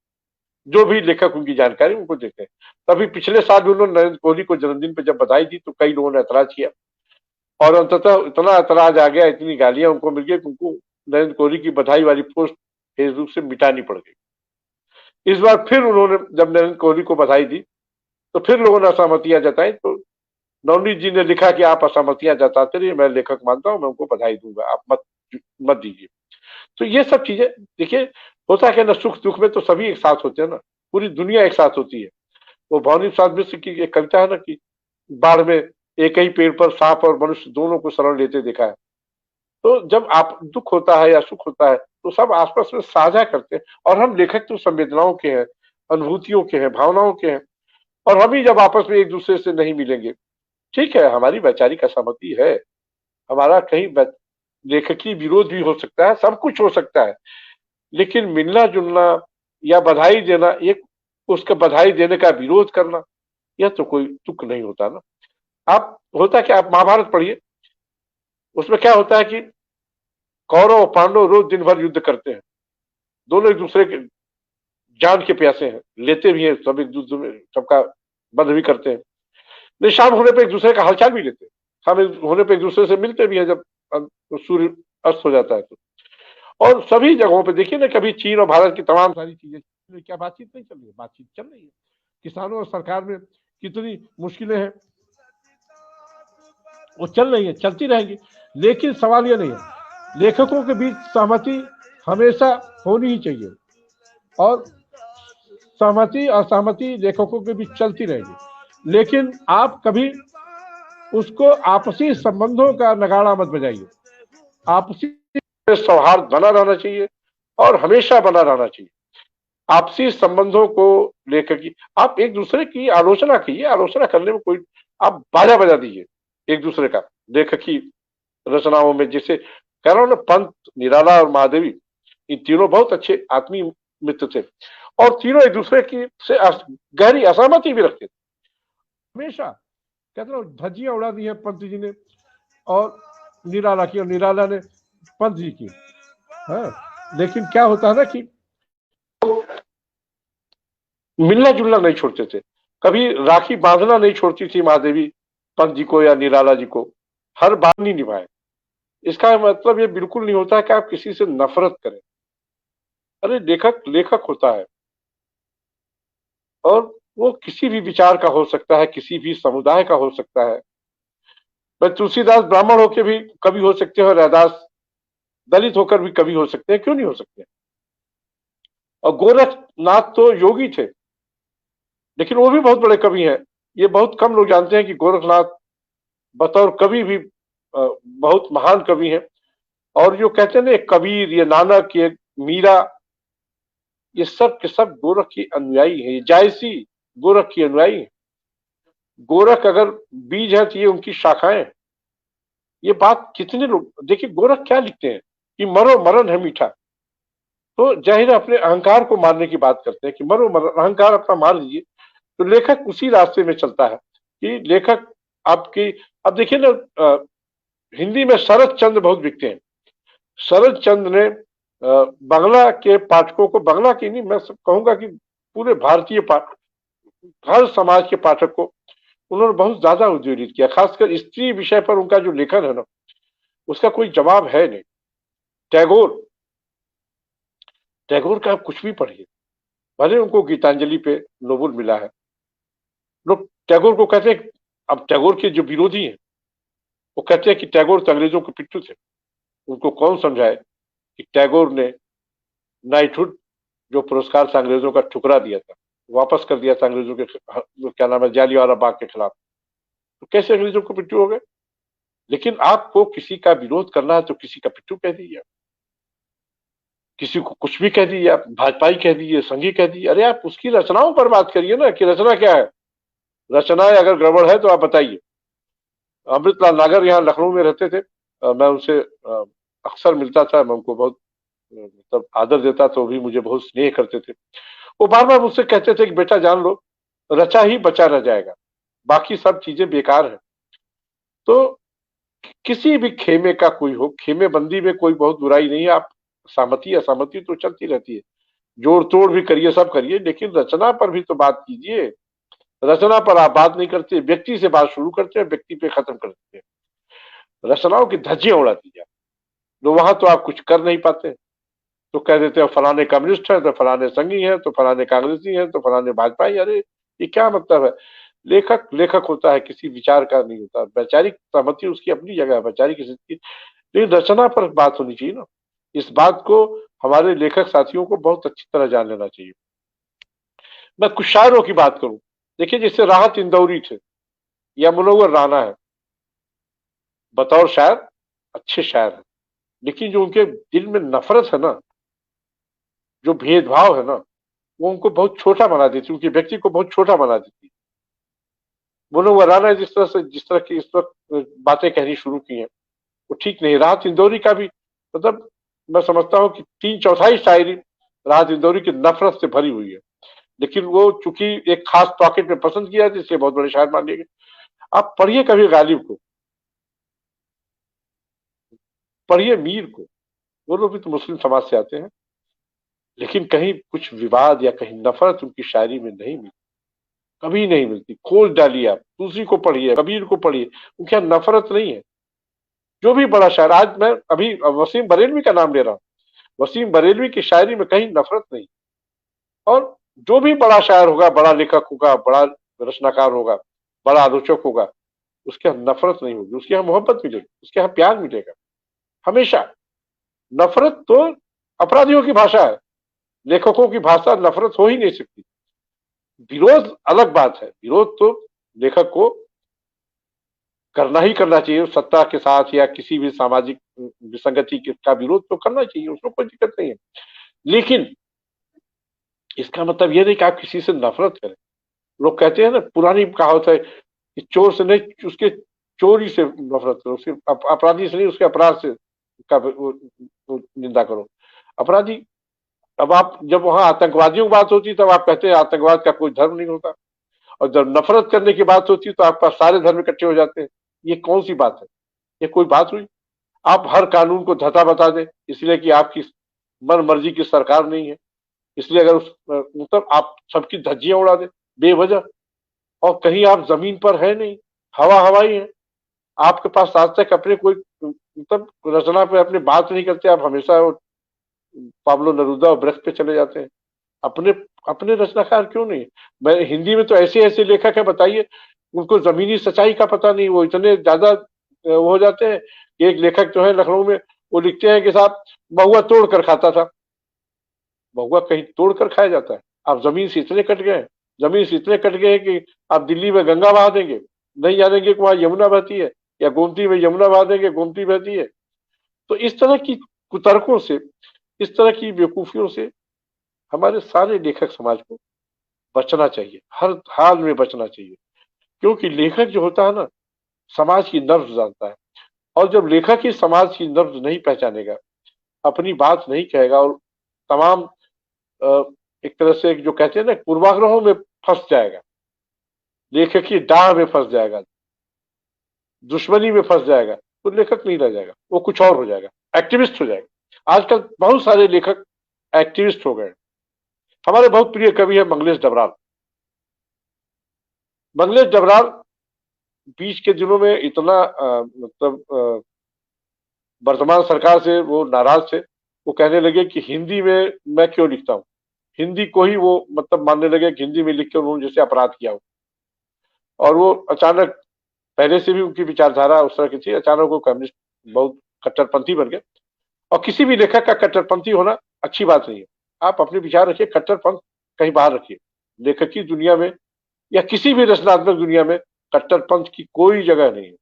जो भी लेखक उनकी जानकारी उनको देते हैं। तभी पिछले साल भी उन्होंने नरेंद्र कोहली को जन्मदिन पर जब बधाई दी तो कई लोगों ने ऐतराज किया और अंततः इतना ऐतराज आ गया, इतनी गालियां उनको मिल गई कि उनको नरेंद्र कोहली की बधाई वाली पोस्ट फेसबुक से मिटानी पड़ गई। इस बार फिर उन्होंने जब नरेंद्र कोहली को बधाई दी तो फिर लोगों ने असहमतियां जताई। तो नवनीत जी ने लिखा कि आप असहमतियां जताते रहिए, मैं लेखक मानता हूं, मैं उनको बधाई दूंगा, आप मत दीजिए। तो ये सब चीजें देखिए, होता है ना, सुख दुख में तो सभी एक साथ होते हैं ना, पूरी दुनिया एक साथ होती है। वो भवानी प्रसाद मिश्र की एक कविता है ना कि बाढ़ में एक ही पेड़ पर सांप और मनुष्य दोनों को शरण लेते देखा है। तो जब आप दुख होता है या सुख होता है तो सब आपस में साझा करते हैं। और हम लेखक तो संवेदनाओं के हैं, अनुभूतियों के हैं, भावनाओं के हैं। और हम ही जब आपस में एक दूसरे से नहीं मिलेंगे, ठीक है हमारी वैचारिक असहमति है, हमारा कहीं लेखकीय विरोध भी हो सकता है, सब कुछ हो सकता है, लेकिन मिलना जुलना या बधाई देना, एक उसका बधाई देने का विरोध करना, यह तो कोई तुक नहीं होता ना। आप होता क्या, आप महाभारत पढ़िए, उसमें क्या होता है कि कौरव और पांडव रोज दिन भर युद्ध करते हैं, दोनों एक दूसरे के जान के प्यासे हैं, लेते भी हैं, सब एक दूसरे में सबका वध भी करते हैं। नहीं, शाम होने पर एक दूसरे का हालचाल भी लेते हैं, शाम होने पर एक दूसरे से मिलते भी हैं जब सूर्य अस्त हो जाता है तो। और सभी जगहों पे देखिए ना, कभी चीन और भारत की तमाम सारी चीजें, क्या बातचीत नहीं चल रही है? बातचीत चल रही है। किसानों और सरकार में कितनी मुश्किलें हैं, वो चल रही है, चलती रहेंगी। लेकिन सवाल ये नहीं है, लेखकों के बीच सहमति हमेशा होनी ही चाहिए और सहमति असहमति लेखकों के बीच चलती रहेगी। लेकिन आप कभी उसको आपसी संबंधों का नगाड़ा मत बजाइए। आपसी सौहार्द बना रहना चाहिए और हमेशा बना रहना चाहिए। आपसी संबंधों को लेकर की आप एक दूसरे की आलोचना कीजिए, आलोचना करने में कोई, आप बाजा बजा दीजिए एक दूसरे का लेखकी रचनाओं में। जैसे कह रहा हूं ना, पंत, निराला और महादेवी, इन तीनों बहुत अच्छे आत्मीय मित्र थे और तीनों एक दूसरे की से गहरी असहमति भी रखते थे। हमेशा कहते रहो, धज्जियां उड़ा दी है पंत जी ने और निराला की, और निराला ने पंत जी की। हाँ, लेकिन क्या होता है ना कि मिलना जुलना नहीं छोड़ते थे, कभी राखी बांधना नहीं छोड़ती थी महादेवी पंत जी को या निराला जी को, हर बात नहीं निभाए। इसका मतलब ये बिल्कुल नहीं होता कि आप किसी से नफरत करें। अरे लेखक लेखक होता है और वो किसी भी विचार का हो सकता है, किसी भी समुदाय का हो सकता है। भाई तुलसीदास ब्राह्मण होकर भी कवि हो सकते हैं और रैदास दलित होकर भी कवि हो सकते हैं, क्यों नहीं हो सकते? और गोरखनाथ तो योगी थे लेकिन वो भी बहुत बड़े कवि हैं। ये बहुत कम लोग जानते हैं कि गोरखनाथ बतौर कवि भी बहुत महान कवि हैं। और जो कहते हैं ना, कबीर, ये नानक, ये मीरा, ये सब के सब गोरख की अनुयायी है। ये जायसी गोरख की अनुयायी है। गोरख अगर बीज है तो ये उनकी शाखाएं। ये बात कितने लोग, देखिए गोरख क्या लिखते हैं, कि मरो मरण है मीठा। तो जाहिर अपने अहंकार को मारने की बात करते हैं कि मरो मरण, अहंकार अपना मार लीजिए। तो लेखक उसी रास्ते में चलता है कि लेखक आपकी, अब देखिए ना, हिंदी में शरद चंद्र बहुत बिकते हैं। शरद चंद्र ने बांग्ला के पाठकों को, बांग्ला की नहीं, मैं कहूंगा कि पूरे भारतीय हर समाज के पाठक को उन्होंने बहुत ज्यादा उद्वेलित किया। खासकर स्त्री विषय पर उनका जो लेखन है ना, उसका कोई जवाब है नहीं। टैगोर, टैगोर का आप कुछ भी पढ़िए, भले उनको गीतांजलि पे नोबेल मिला है, लोग टैगोर को कहते हैं, अब टैगोर के जो विरोधी हैं वो कहते हैं कि टैगोर तो अंग्रेजों के पिट्ठू थे। उनको कौन समझाए कि टैगोर ने नाइटहुड जो पुरस्कार था अंग्रेजों का ठुकरा दिया था, वापस कर दिया था अंग्रेजों के, क्या नाम है, जालियांवाला बाग के खिलाफ। तो कैसे अंग्रेजों को पिट्ठू हो गए? लेकिन आपको किसी का विरोध करना है तो किसी का पिट्ठू कह दीजिए, किसी को कुछ भी कह दीजिए, आप भाजपाई कह दीजिए, संघी कह दीजिए। अरे आप उसकी रचनाओं पर बात करिए ना, कि रचना क्या है। रचनाएं अगर गड़बड़ है तो आप बताइए। अमृतलाल नागर यहाँ लखनऊ में रहते थे, मैं उनसे अक्सर मिलता था, मैं उनको बहुत मतलब आदर देता, तो भी मुझे बहुत स्नेह करते थे। वो बार बार मुझसे कहते थे कि बेटा जान लो, रचा ही बचा रह जाएगा, बाकी सब चीजें बेकार है। तो किसी भी खेमे का कोई हो, खेमे बंदी में कोई बहुत बुराई नहीं है। आप सहमति असहमति तो चलती रहती है, जोड़ तोड़ भी करिए, सब करिए, लेकिन रचना पर भी तो बात कीजिए। रचना पर आप बात नहीं करते, व्यक्ति से बात शुरू करते हैं, व्यक्ति पे खत्म कर देते हैं, रचनाओं की धज्जियां उड़ाती जाए। तो वहां तो आप कुछ कर नहीं पाते, तो कह देते हैं फलाने कम्युनिस्ट है, तो फलाने संघी है, तो फलाने कांग्रेसी है, तो फलाने भाजपाई। अरे ये क्या मतलब है? लेखक लेखक होता है, किसी विचार का नहीं होता। वैचारिक सहमति उसकी अपनी जगह है, वैचारिक स्थिति, लेकिन रचना पर बात होनी चाहिए ना। इस बात को हमारे लेखक साथियों को बहुत अच्छी तरह जान लेना चाहिए। मैं कुछ शायरों की बात करूं, देखिए जैसे राहत इंदौरी थे या मुनव्वर राना है, बतौर शायर अच्छे शायर हैं, लेकिन जो उनके दिल में नफरत है ना, जो भेदभाव है ना, वो उनको बहुत छोटा बना देती, उनके व्यक्ति को बहुत छोटा बना देती। मुनव्वर राना जिस तरह की इस वक्त बातें कहनी शुरू की हैं, वो ठीक नहीं। राहत इंदौरी का भी मतलब मैं समझता हूँ कि 3/4 शायरी राहत इंदौरी की नफरत से भरी हुई है, लेकिन वो चूंकि एक खास पॉकेट में पसंद किया था, इसलिए बहुत बड़े शायर मान लिए गए। आप पढ़िए कभी गालिब को, पढ़िए मीर को, वो लोग भी तो मुस्लिम समाज से आते हैं, लेकिन कहीं कुछ विवाद या कहीं नफरत उनकी शायरी में नहीं मिलती, कभी नहीं मिलती। खोज डालिए, आप दूसरी को पढ़िए, कबीर को पढ़िए, उनके यहाँ नफरत नहीं है। जो भी बड़ा शायर, आज मैं अभी वसीम बरेलवी का नाम ले रहा हूँ, वसीम बरेलवी की शायरी में कहीं नफरत नहीं। और जो भी बड़ा शायर होगा, बड़ा लेखक होगा, बड़ा रचनाकार होगा, बड़ा आलोचक होगा, उसके यहाँ नफरत नहीं होगी, उसके यहाँ मोहब्बत मिलेगी, उसके यहाँ प्यार मिलेगा हमेशा। नफरत तो अपराधियों की भाषा है, लेखकों की भाषा नफरत हो ही नहीं सकती। विरोध अलग बात है, विरोध तो लेखक को करना ही करना चाहिए, सत्ता के साथ या किसी भी सामाजिक विसंगति का विरोध तो करना चाहिए, उसमें कोई दिक्कत नहीं है। लेकिन इसका मतलब यह नहीं कि आप किसी से नफरत करें। लोग कहते हैं ना, पुरानी कहावत है कि चोर से नहीं, उसके चोरी से नफरत करो, सिर्फ अपराधी से नहीं, उसके अपराध से का निंदा करो। अपराधी, अब आप जब वहां आतंकवादियों की बात होती है तब आप कहते हैं आतंकवाद का कोई धर्म नहीं होता, और जब नफरत करने की बात होती है तो आपके पास सारे धर्म इकट्ठे हो जाते हैं। ये कौन सी बात है? ये कोई बात हुई? आप हर कानून को धता बता दें इसलिए कि आपकी मन मर्जी की सरकार नहीं है, इसलिए अगर मतलब आप सबकी धज्जियां उड़ा दें बेवजह, और कहीं आप जमीन पर है नहीं, हवा हवाई है। आपके पास आज तक अपने कोई मतलब रचना पे अपनी बात नहीं करते, आप हमेशा पाब्लो नेरुदा और ब्रख पे चले जाते हैं। अपने अपने रचनाकार क्यों नहीं? मैं हिंदी में तो ऐसे ऐसे लेखक है, बताइए, उनको जमीनी सच्चाई का पता नहीं, वो इतने ज्यादा हो जाते हैं कि एक लेखक जो है लखनऊ में, वो लिखते हैं कि साहब महुआ तोड़ कर खाता था। महुआ कहीं तोड़ कर खाया जाता है? आप जमीन से इतने कट गए, जमीन से इतने कट गए कि आप दिल्ली में गंगा बहा देंगे, नहीं जानेंगे कि वहां यमुना बहती है, या गोमती में यमुना बहा देंगे, गोमती बहती है। तो इस तरह की कुतर्कों से, इस तरह की बेवकूफियों से हमारे सारे लेखक समाज को बचना चाहिए, हर हाल में बचना चाहिए। क्योंकि लेखक जो होता है ना, समाज की नब्ज जानता है, और जब लेखक ही समाज की नब्ज नहीं पहचानेगा अपनी बात नहीं कहेगा और तमाम एक तरह से जो कहते हैं ना पूर्वाग्रहों में फंस जाएगा, लेखक की डाह में फंस जाएगा, दुश्मनी में फंस जाएगा, तो लेखक नहीं रह जाएगा, वो कुछ और हो जाएगा, एक्टिविस्ट हो जाएगा। आजकल बहुत सारे लेखक एक्टिविस्ट हो गए। हमारे बहुत प्रिय कवि है मंगलेश डबराल। मंगलेश डबराल बीच के दिनों में इतना मतलब वर्तमान सरकार से वो नाराज थे, वो कहने लगे कि हिंदी में मैं क्यों लिखता हूँ, हिंदी को ही वो मतलब मानने लगे कि हिंदी में लिख के उन्होंने जैसे अपराध किया हो। और वो अचानक, पहले से भी उनकी विचारधारा उस तरह की थी, अचानक वो कम्युनिस्ट बहुत कट्टरपंथी बन गए। और किसी भी लेखक का कट्टरपंथी होना अच्छी बात नहीं है। आप अपने विचार रखिए, कट्टरपंथ कहीं बाहर रखिए। लेखक की दुनिया में या किसी भी रचनात्मक दुनिया में कट्टरपंथ की कोई जगह नहीं है।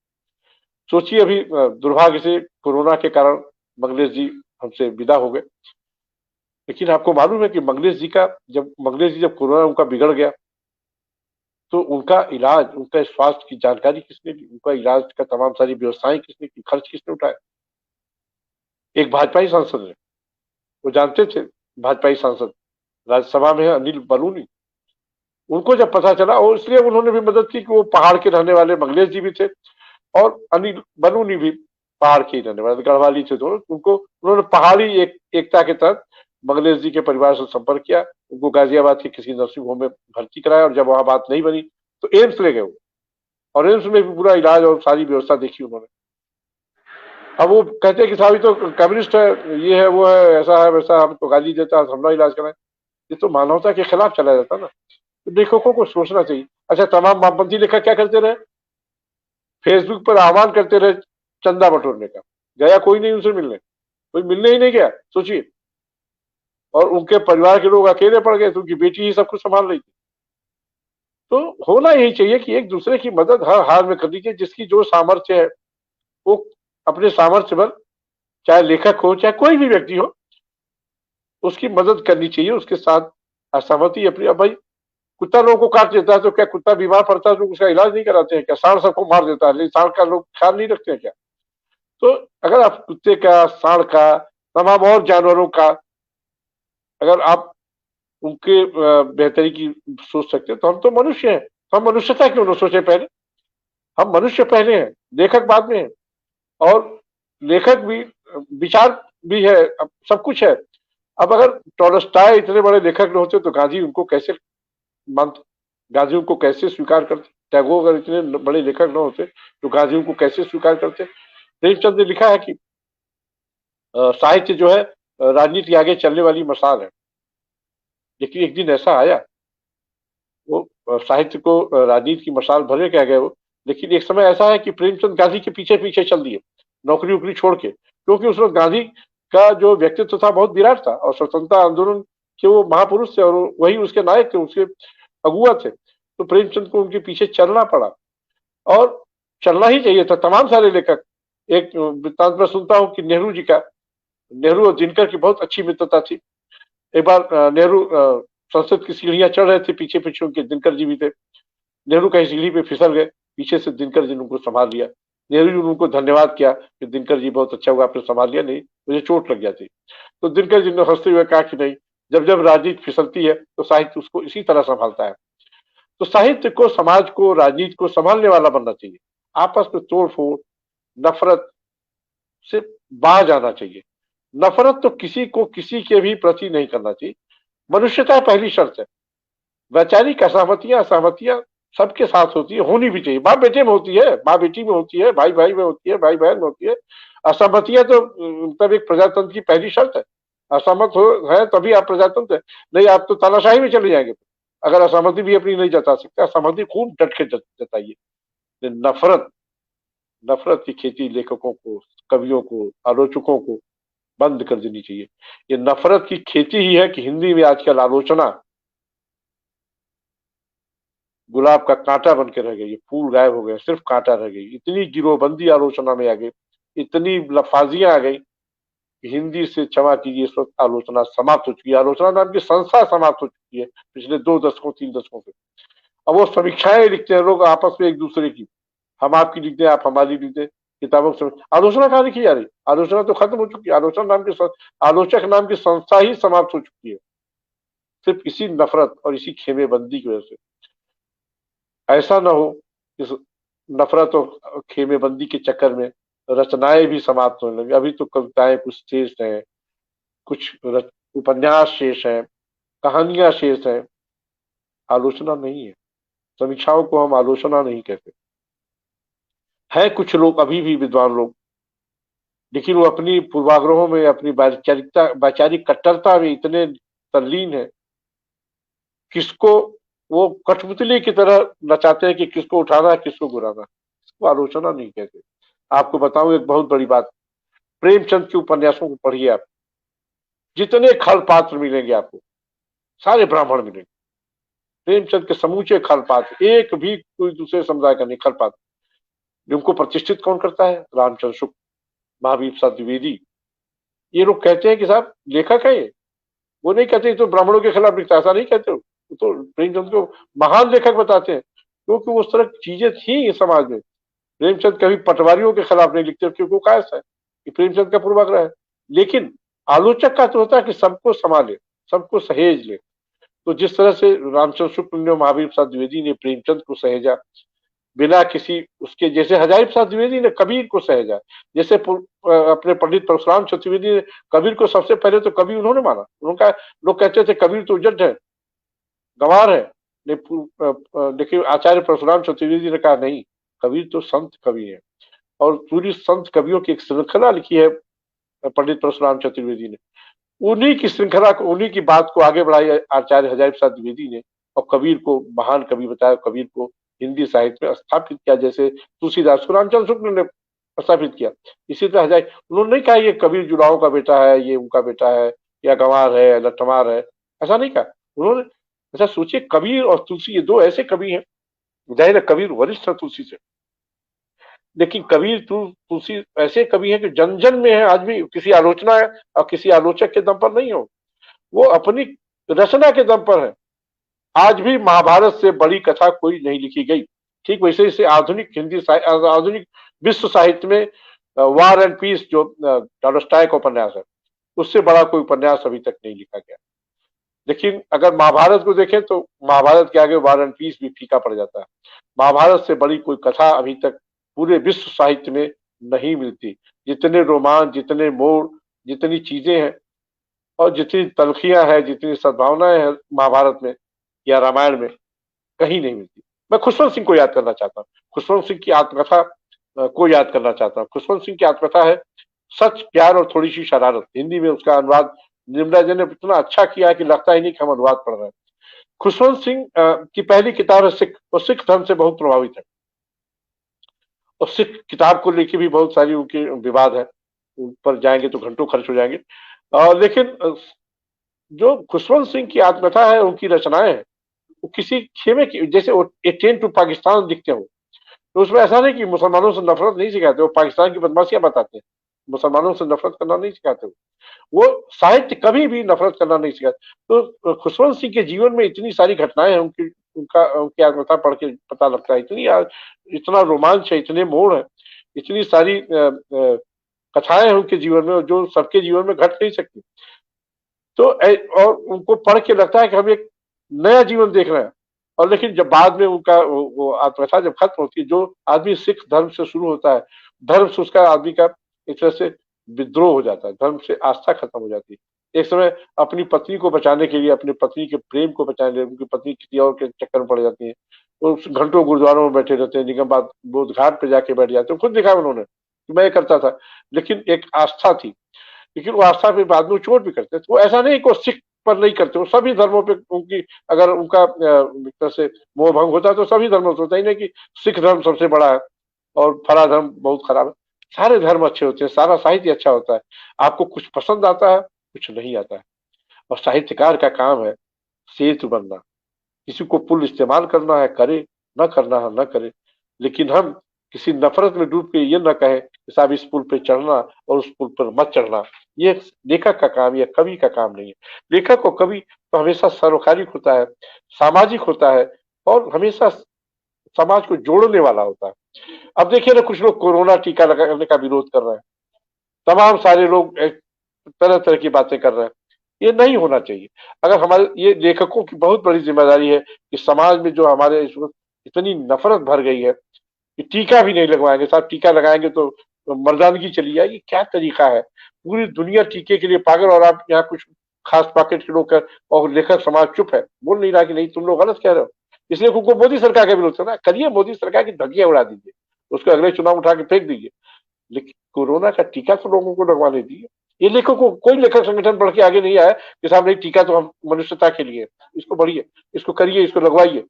सोचिए, अभी दुर्भाग्य से कोरोना के कारण मंगलेश जी हमसे विदा हो गए, लेकिन आपको मालूम है कि मंगलेश जी जब कोरोना उनका बिगड़ गया तो उनका इलाज, उनका स्वास्थ्य की जानकारी किसने ली, उनका इलाज का तमाम सारी व्यवस्थाएं किसने की, खर्च किसने उठाया? एक भाजपाई सांसद ने, वो जानते थे, भाजपाई सांसद राज्यसभा में है अनिल बलूनी। उनको जब पता चला, और इसलिए उन्होंने भी मदद की कि वो पहाड़ के रहने वाले मंगलेश जी भी थे और अनिल बलूनी भी पहाड़ के ही रहने वाले, गढ़वाली थे दोनों। उनको उन्होंने पहाड़ी एकता के तहत मंगलेश जी के परिवार से संपर्क किया, उनको गाजियाबाद के किसी नर्सिंग होम में भर्ती कराया, और जब वहां बात नहीं बनी तो एम्स ले गए वो, और एम्स में भी पूरा इलाज और सारी व्यवस्था देखी उन्होंने। अब वो कहते हैं कि साहब तो कम्युनिस्ट है, ये है, वो है, ऐसा है, वैसा, हम तो गाली देता है, हमला इलाज कराए। ये तो मानवता के खिलाफ चला जाता ना। तो लेखकों को सोचना चाहिए। अच्छा, तमाम वामपंथी लेखक क्या करते रहे? फेसबुक पर आह्वान करते रहे चंदा बटोरने का, गया कोई नहीं उनसे मिलने, कोई मिलने ही नहीं गया, सोचिए। और उनके परिवार के लोग अकेले पड़ गए, तो उनकी बेटी ही सब कुछ संभाल रही थी। तो होना यही चाहिए कि एक दूसरे की मदद हर हाल में करनी चाहिए। जिसकी जो सामर्थ्य है वो अपने सामर्थ्य पर, चाहे लेखक हो चाहे कोई भी व्यक्ति हो, उसकी मदद करनी चाहिए, उसके साथ असहमति अपनी। अब भाई, कुत्ता लोगों को काट देता है तो क्या कुत्ता बीमार पड़ता है तो उसका इलाज नहीं कराते हैं क्या? सांड सबको मार देता है, लेकिन सांड का लोग ख्याल नहीं रखते हैं क्या? तो अगर आप कुत्ते का, सांड का, तमाम और जानवरों का अगर आप उनके बेहतरी की सोच सकते हैं, तो हम तो मनुष्य हैं, तो हम मनुष्यता क्यों न सोचे पहले? हम मनुष्य पहले हैं, लेखक बाद में है। और लेखक भी, विचार भी है, अब सब कुछ है। अब अगर टॉलस्टॉय इतने बड़े लेखक न होते तो गांधी उनको कैसे मानते, गांधी उनको कैसे स्वीकार करते? टैगोर अगर इतने बड़े लेखक न होते तो गांधी उनको कैसे स्वीकार करते? प्रेमचंद ने लिखा है कि साहित्य जो है राजनीति आगे चलने वाली मसाल है। लेकिन एक दिन ऐसा आया, वो साहित्य को राजनीति की मसाल भले कह गए वो, लेकिन एक समय ऐसा है कि प्रेमचंद गांधी के पीछे पीछे चल दिए, नौकरी वोकरी छोड़ के, क्योंकि उस वक्त गांधी का जो व्यक्तित्व था बहुत विराट था, और स्वतंत्रता आंदोलन के वो महापुरुष थे, और वही उसके नायक थे, उसके अगुआ थे। तो प्रेमचंद को उनके पीछे चलना पड़ा, और चलना ही चाहिए था। तमाम सारे लेखक, एक वृत्तांत में सुनता हूँ कि नेहरू जी का, नेहरू और दिनकर की बहुत अच्छी मित्रता थी। एक बार नेहरू संसद की सीढ़ियां चढ़ रहे थे, पीछे पीछे उनके दिनकर जी भी थे। नेहरू कहीं सीढ़ी पे फिसल गए, पीछे से दिनकर जी ने उनको संभाल लिया। नेहरू जी ने उनको धन्यवाद किया कि दिनकर जी बहुत अच्छा हुआ आपने संभाल लिया, नहीं मुझे चोट लग जाती। तो दिनकर जी ने हंसते हुए कहा कि नहीं, जब जब राजनीति फिसलती है तो साहित्य उसको इसी तरह संभालता है। तो साहित्य को, समाज को, राजनीति को संभालने वाला बनना चाहिए। आपस में तोड़ फोड़, नफरत से बाहर जाना चाहिए। नफरत तो किसी को किसी के भी प्रति नहीं करना चाहिए। मनुष्यता पहली शर्त है। वैचारिक असहमतियां सबके साथ होती है, होनी भी चाहिए। बाप बेटे में होती है, माँ बेटी में होती है, भाई भाई में होती है, भाई बहन में होती है। असहमतियां तो तब एक प्रजातंत्र की पहली शर्त है। असहमत हो है तभी आप प्रजातंत्र है, नहीं आप तो तानाशाही में चले जाएंगे। अगर असहमति भी अपनी नहीं जता सकते, असहमति खूब डट के जताइए। नफरत, नफरत की खेती लेखकों को, कवियों को, आलोचकों को बंद कर देनी चाहिए। ये नफरत की खेती ही है कि हिंदी में आजकल आलोचना गुलाब का कांटा बन के रह गई, फूल गायब हो गए, सिर्फ कांटा रह गई। इतनी गिरोहबंदी आलोचना में आ गई, इतनी लफाजियां आ गई कि हिंदी से, क्षमा कीजिए, इस वक्त आलोचना समाप्त हो चुकी है। आलोचना नाम की संस्था समाप्त हो चुकी है पिछले 2 दशकों 3 दशकों से। अब वो समीक्षाएं लिखते हैं लोग आपस में एक दूसरे की, हम आपकी लिखते हैं, आप हमारी लिखते हैं। किताबों से आलोचना कहाँ लिखी जा रही? आलोचना तो खत्म हो चुकी है। आलोचना नाम की आलोचक नाम की संस्था ही समाप्त हो चुकी है, सिर्फ इसी नफरत और इसी खेमेबंदी की वजह से। ऐसा ना हो इस नफरत और खेमेबंदी के चक्कर में रचनाएं भी समाप्त होने लगी। अभी तो कविताएं कुछ शेष हैं, कुछ उपन्यास शेष हैं, कहानियां शेष हैं, आलोचना नहीं है। समीक्षाओं को हम आलोचना नहीं कहते। है कुछ लोग अभी भी विद्वान लोग, लेकिन वो अपनी पूर्वाग्रहों में, अपनी वैचारिक कट्टरता में इतने तल्लीन है, किसको वो कठपुतली की तरह नचाते हैं कि किसको उठाना है किसको गिराना है। इसको आलोचना नहीं कहते। आपको बताऊं एक बहुत बड़ी बात, प्रेमचंद के उपन्यासों को पढ़िए आप, जितने खल पात्र मिलेंगे आपको, सारे ब्राह्मण मिलेंगे। प्रेमचंद के समूचे खल पात्र, एक भी कोई दूसरे समुदाय का नहीं, खल पात्र। जिनको प्रतिष्ठित कौन करता है? रामचंद्र शुक्ल, महावीर प्रसाद द्विवेदी। ये लोग कहते हैं कि साहब लेखक है ये, वो नहीं कहते तो ब्राह्मणों के खिलाफ लिखता, ऐसा नहीं कहते हो। तो प्रेमचंद को महान लेखक बताते हैं, क्योंकि उस तरह की चीजें थी समाज में। प्रेमचंद कभी पटवारियों के खिलाफ नहीं लिखते, क्योंकि वो कायस है कि प्रेमचंद का पूर्वाग्रह है। लेकिन आलोचक का तो होता है कि सबको संभाले, सबको सहेज ले। तो जिस तरह से रामचंद्र शुक्ल ने, महावीर प्रसाद द्विवेदी ने प्रेमचंद को सहेजा, बिना किसी उसके, जैसे हजारी प्रसाद द्विवेदी ने कबीर को सहेजा, जैसे अपने पंडित परशुराम चतुर्वेदी ने कबीर को सबसे पहले तो कबीर उन्होंने माना। उनका लोग कहते थे कबीर तो उजट है, गंवार है, लेकिन आचार्य परशुराम चतुर्वेदी ने कहा नहीं, कबीर तो संत कवि है। और पूरी संत कवियों की एक श्रृंखला लिखी है पंडित परशुराम चतुर्वेदी ने। उन्हीं की श्रृंखला को, उन्हीं की बात को आगे बढ़ाई आचार्य हजारी प्रसाद द्विवेदी ने, और कबीर को महान कवि बताया, कबीर को हिंदी साहित्य में स्थापित किया, जैसे तुलसीदास को रामचंद्र शुक्ल ने स्थापित किया। इसी तरह हजारी, उन्होंने नहीं कहा ये कबीर जुड़ाओं का बेटा है, ये उनका बेटा है, या गंवार है, लठमार है, ऐसा नहीं कहा उन्होंने। ऐसा सोचिए, कबीर और तुलसी ये दो ऐसे कवि हैं, जाहिर है कबीर वरिष्ठ है तुलसी से, लेकिन कबीर तुलसी ऐसे कवि हैं कि जन जन में है आज भी। किसी आलोचना है और किसी आलोचक के दम पर नहीं हो, वो अपनी रचना के दम पर है। आज भी महाभारत से बड़ी कथा कोई नहीं लिखी गई। ठीक वैसे इसे आधुनिक हिंदी आधुनिक विश्व साहित्य में वार एंड पीस जो टॉलस्टॉय का उपन्यास है, उससे बड़ा कोई उपन्यास अभी तक नहीं लिखा गया। लेकिन अगर महाभारत को देखें तो महाभारत के आगे वार एंड पीस भी फीका पड़ जाता है। महाभारत से बड़ी कोई कथा अभी तक पूरे विश्व साहित्य में नहीं मिलती। जितने रोमांच, जितने मोड़, जितनी चीजें हैं और जितनी तलखियां हैं, जितनी सद्भावनाएं हैं महाभारत में या रामायण में, कहीं नहीं मिलती। मैं खुशवंत सिंह को याद करना चाहता हूँ, खुशवंत सिंह की आत्मकथा को याद करना चाहता हूँ। खुशवंत सिंह की आत्मकथा है सच, प्यार और थोड़ी सी शरारत। हिंदी में उसका अनुवाद निर्मला जी ने इतना अच्छा किया है कि लगता ही नहीं कि हम अनुवाद पढ़ रहे हैं। खुशवंत सिंह की पहली किताब है सिख, और सिख धर्म से बहुत प्रभावित है, और सिख किताब को लेकर भी बहुत सारी उनके विवाद है, उन पर जाएंगे तो घंटों खर्च हो जाएंगे। लेकिन जो खुशवंत सिंह की आत्मकथा है, उनकी रचनाएं हैं, वो किसी खेमे की, जैसे ए ट्रेन टू पाकिस्तान दिखते हो, तो उसमें ऐसा नहीं कि मुसलमानों से नफरत नहीं सिखाते, वो पाकिस्तान की बदमाशियां बताते हैं, मुसलमानों से नफरत करना नहीं सिखाते। वो साहित्य कभी भी नफरत करना नहीं सिखाते। तो खुशवंत सिंह के जीवन में इतनी सारी घटनाएं हैं, उनकी आत्मकथा पढ़ के पता लगता है, इतना रोमांच है, इतने मोड़ है, इतनी सारी कथाएं हैं उनके जीवन में जो सबके जीवन में घट नहीं सकती। तो और उनको पढ़ के लगता है कि हम एक नया जीवन देख रहे हैं। और लेकिन जब बाद में उनका वो आत्मकथा जब खत्म होती है, जो आदमी सिख धर्म से शुरू होता है, धर्म से उसका आदमी का एक तरह से विद्रोह हो जाता है, धर्म से आस्था खत्म हो जाती है। एक समय अपनी पत्नी को बचाने के लिए, अपनी पत्नी के प्रेम को बचाने के लिए, उनकी पत्नी किसी और के चक्कर में पड़ जाती है, वो घंटों गुरुद्वारों में बैठे रहते हैं, निगम बोध घाट पे जाके बैठ जाते हैं। खुद दिखा उन्होंने कि मैं ये करता था, लेकिन एक आस्था थी। लेकिन वो आस्था पे बाद में चोट भी करते थे। वो ऐसा नहीं कि वो सिख पर नहीं करते, वो सभी धर्मों पे उनकी, अगर उनका एक तरह से मोह भंग होता है तो सभी धर्मों से होता ही नहीं कि सिख धर्म सबसे बड़ा है और फला धर्म बहुत खराब है। सारे धर्म अच्छे होते हैं, सारा साहित्य अच्छा होता है। आपको कुछ पसंद आता है, कुछ नहीं आता है, और साहित्यकार का काम है सेतु बनना। किसी को पुल इस्तेमाल करना है करे, न करना है न करे, लेकिन हम किसी नफरत में डूब के ये न कहें कि साहब इस पुल पे चढ़ना और उस पुल पर मत चढ़ना। ये लेखक का काम, ये कवि का काम नहीं है। लेखक और कवि तो हमेशा सरोकारिक होता है, सामाजिक होता है, और हमेशा समाज को जोड़ने वाला होता है। अब देखिए ना, कुछ लोग कोरोना टीका लगाने का विरोध कर रहे हैं, तमाम सारे लोग तरह तरह की बातें कर रहे हैं। ये नहीं होना चाहिए। अगर हमारे, ये लेखकों की बहुत बड़ी जिम्मेदारी है कि समाज में जो हमारे इस वक्त इतनी नफरत भर गई है कि टीका भी नहीं लगवाएंगे, साहब टीका लगाएंगे तो मर्दानगी चली जाएगी, क्या तरीका है। पूरी दुनिया टीके के लिए पागल, और आप यहाँ कुछ खास पॉकेट के लोग और लेखक समाज चुप है, बोल नहीं रहा कि नहीं तुम लोग गलत कह रहे हो। इसलिए उनको मोदी सरकार का विरोध करना, करिए मोदी सरकार की धज्जियां उड़ा दीजिए, उसको अगले चुनाव उठा के फेंक दीजिए, लेकिन कोरोना का टीका तो लोगों को लगवाने दीजिए। ये लेखकों, कोई लेखक संगठन बढ़ के आगे नहीं आया कि साहब नहीं टीका तो हम मनुष्यता के लिए, इसको बढ़िए, इसको करिए, इसको लगवाइए।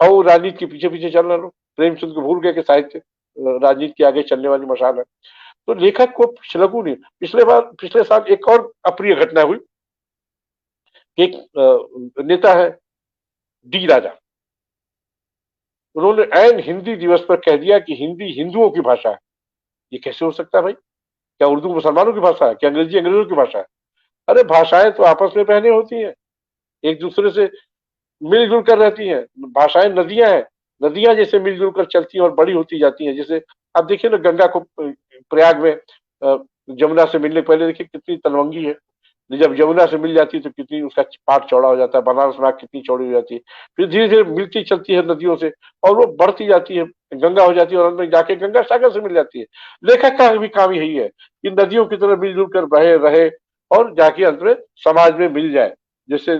और राजनीति के पीछे पीछे चल रहे लोग, प्रेमचंद को भूल गए कि साहित्य राजनीति के आगे चलने वाली मशाल है। तो लेखक को पिछलगू नहीं। पिछले साल एक और अप्रिय घटना हुई। एक नेता है डी राजा, उन्होंने ऐन हिंदी दिवस पर कह दिया कि हिंदी हिंदुओं की भाषा है। ये कैसे हो सकता है भाई? क्या उर्दू मुसलमानों की भाषा है? क्या अंग्रेजी अंग्रेजों की भाषा है? अरे भाषाएं तो आपस में बहनें होती हैं, एक दूसरे से मिलजुल कर रहती हैं। भाषाएं नदियां हैं, नदियां जैसे मिलजुल कर चलती हैं और बड़ी होती जाती हैं। जैसे आप देखिए ना, गंगा को प्रयाग में जमुना से मिलने पहले देखिए कितनी तलवंगी है, जब यमुना से मिल जाती है तो कितनी उसका पाट चौड़ा हो जाता है, बनारस नाग कितनी चौड़ी हो जाती है। फिर धीरे धीरे मिलती चलती है नदियों से, और वो बढ़ती जाती है, गंगा हो जाती है, और अंत में जाके गंगा सागर से मिल जाती है। लेखक का भी काम यही है कि नदियों की तरह मिलजुल कर बहे रहे और जाके अंत में समाज में मिल जाए, जैसे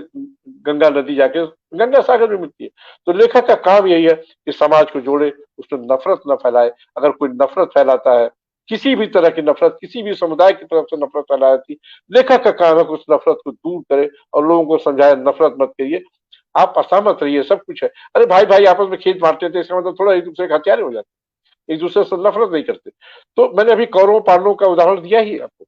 गंगा नदी जाके गंगा सागर में मिलती है। तो लेखक का काम यही है कि समाज को जोड़े, उसमें नफरत न फैलाए। अगर कोई नफरत फैलाता है, किसी भी तरह की नफरत, किसी भी समुदाय की तरफ से नफरत फैलाती, लेखक का काम है कि उस नफरत को दूर करे और लोगों को समझाए नफरत मत करिए, आप असहमत रहिए, सब कुछ है। अरे भाई भाई आपस में खेत मारते थे, इसका मतलब थोड़ा एक दूसरे के हथियार हो जाते, एक दूसरे से नफरत नहीं करते। तो मैंने अभी कौरवों पांडवों का उदाहरण दिया ही आपको।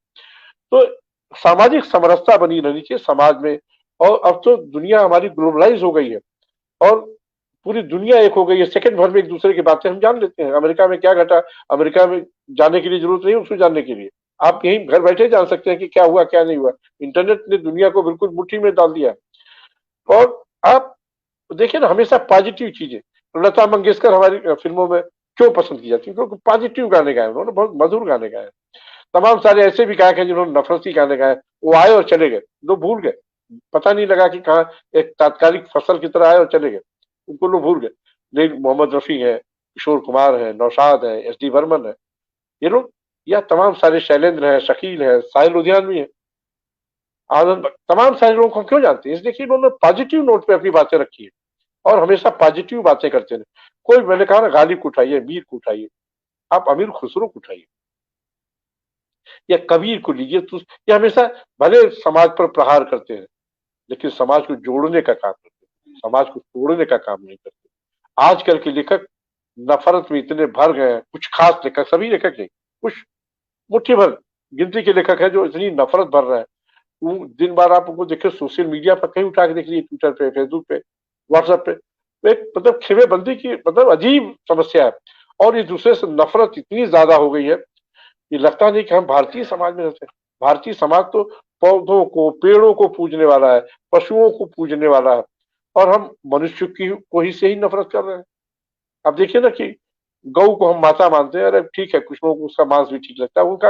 तो सामाजिक समरसता बनी रहनी चाहिए समाज में। और अब तो दुनिया हमारी ग्लोबलाइज हो गई है, और पूरी दुनिया एक हो गई है, सेकंड भर में एक दूसरे की बातें हम जान लेते हैं। अमेरिका में क्या घटा, अमेरिका में जाने के लिए जरूरत नहीं है उसको जानने के लिए, आप यहीं घर बैठे जान सकते हैं कि क्या हुआ क्या नहीं हुआ। इंटरनेट ने दुनिया को बिल्कुल मुट्ठी में डाल दिया। और आप देखिए ना, हमेशा पॉजिटिव चीजें, लता मंगेशकर हमारी फिल्मों में क्यों पसंद की जाती है? क्योंकि पॉजिटिव गाने गाए उन्होंने, बहुत मधुर गाने गाए। तमाम सारे ऐसे भी गायक हैं जिन्होंने नफरती गाने गाए, वो आए और चले गए, लोग भूल गए, पता नहीं लगा कि कहाँ एक तात्कालिक फसल की तरह आए और चले गए, उनको लोग भूल गए। लेकिन मोहम्मद रफी है, किशोर कुमार है, नौशाद है, एस डी बर्मन है, ये लोग, या तमाम सारे शैलेंद्र है, शकील है, साहिल लुधियानवी है, आनंद, तमाम सारे लोगों को हम क्यों जानते हैं? इसलिए कि उन्होंने पॉजिटिव नोट पे अपनी बातें रखी है और हमेशा पॉजिटिव बातें करते हैं। कोई, मैंने कहा ना, गालिब को उठाइए, मीर को उठाइए, आप अमीर खुसरो को उठाइए या कबीर को लीजिए, तो ये हमेशा भले समाज पर प्रहार करते हैं, लेकिन समाज को जोड़ने का काम करते हैं, समाज को तोड़ने का काम नहीं करते। आजकल के लेखक नफरत में इतने भर गए हैं, कुछ खास लेखक, सभी लेखक नहीं, कुछ मुट्ठी भर गिनती के लेखक है जो इतनी नफरत भर रहे हैं। वो दिन बार आप उनको देखिए सोशल मीडिया पर कहीं उठा के देख लीजिए, ट्विटर पे, फेसबुक पे, व्हाट्सएप पे, तो एक मतलब खेमे बंदी की मतलब अजीब समस्या है। और एक दूसरे से नफरत इतनी ज्यादा हो गई है, ये लगता नहीं कि हम भारतीय समाज में रहते हैं। भारतीय समाज तो पौधों को, पेड़ों को पूजने वाला है, पशुओं को पूजने वाला है, और हम मनुष्य की को ही से ही नफरत कर रहे हैं। अब देखिए ना कि गौ को हम माता मानते हैं, अरे ठीक है, कुछ लोगों को उसका मांस भी ठीक लगता है, उनका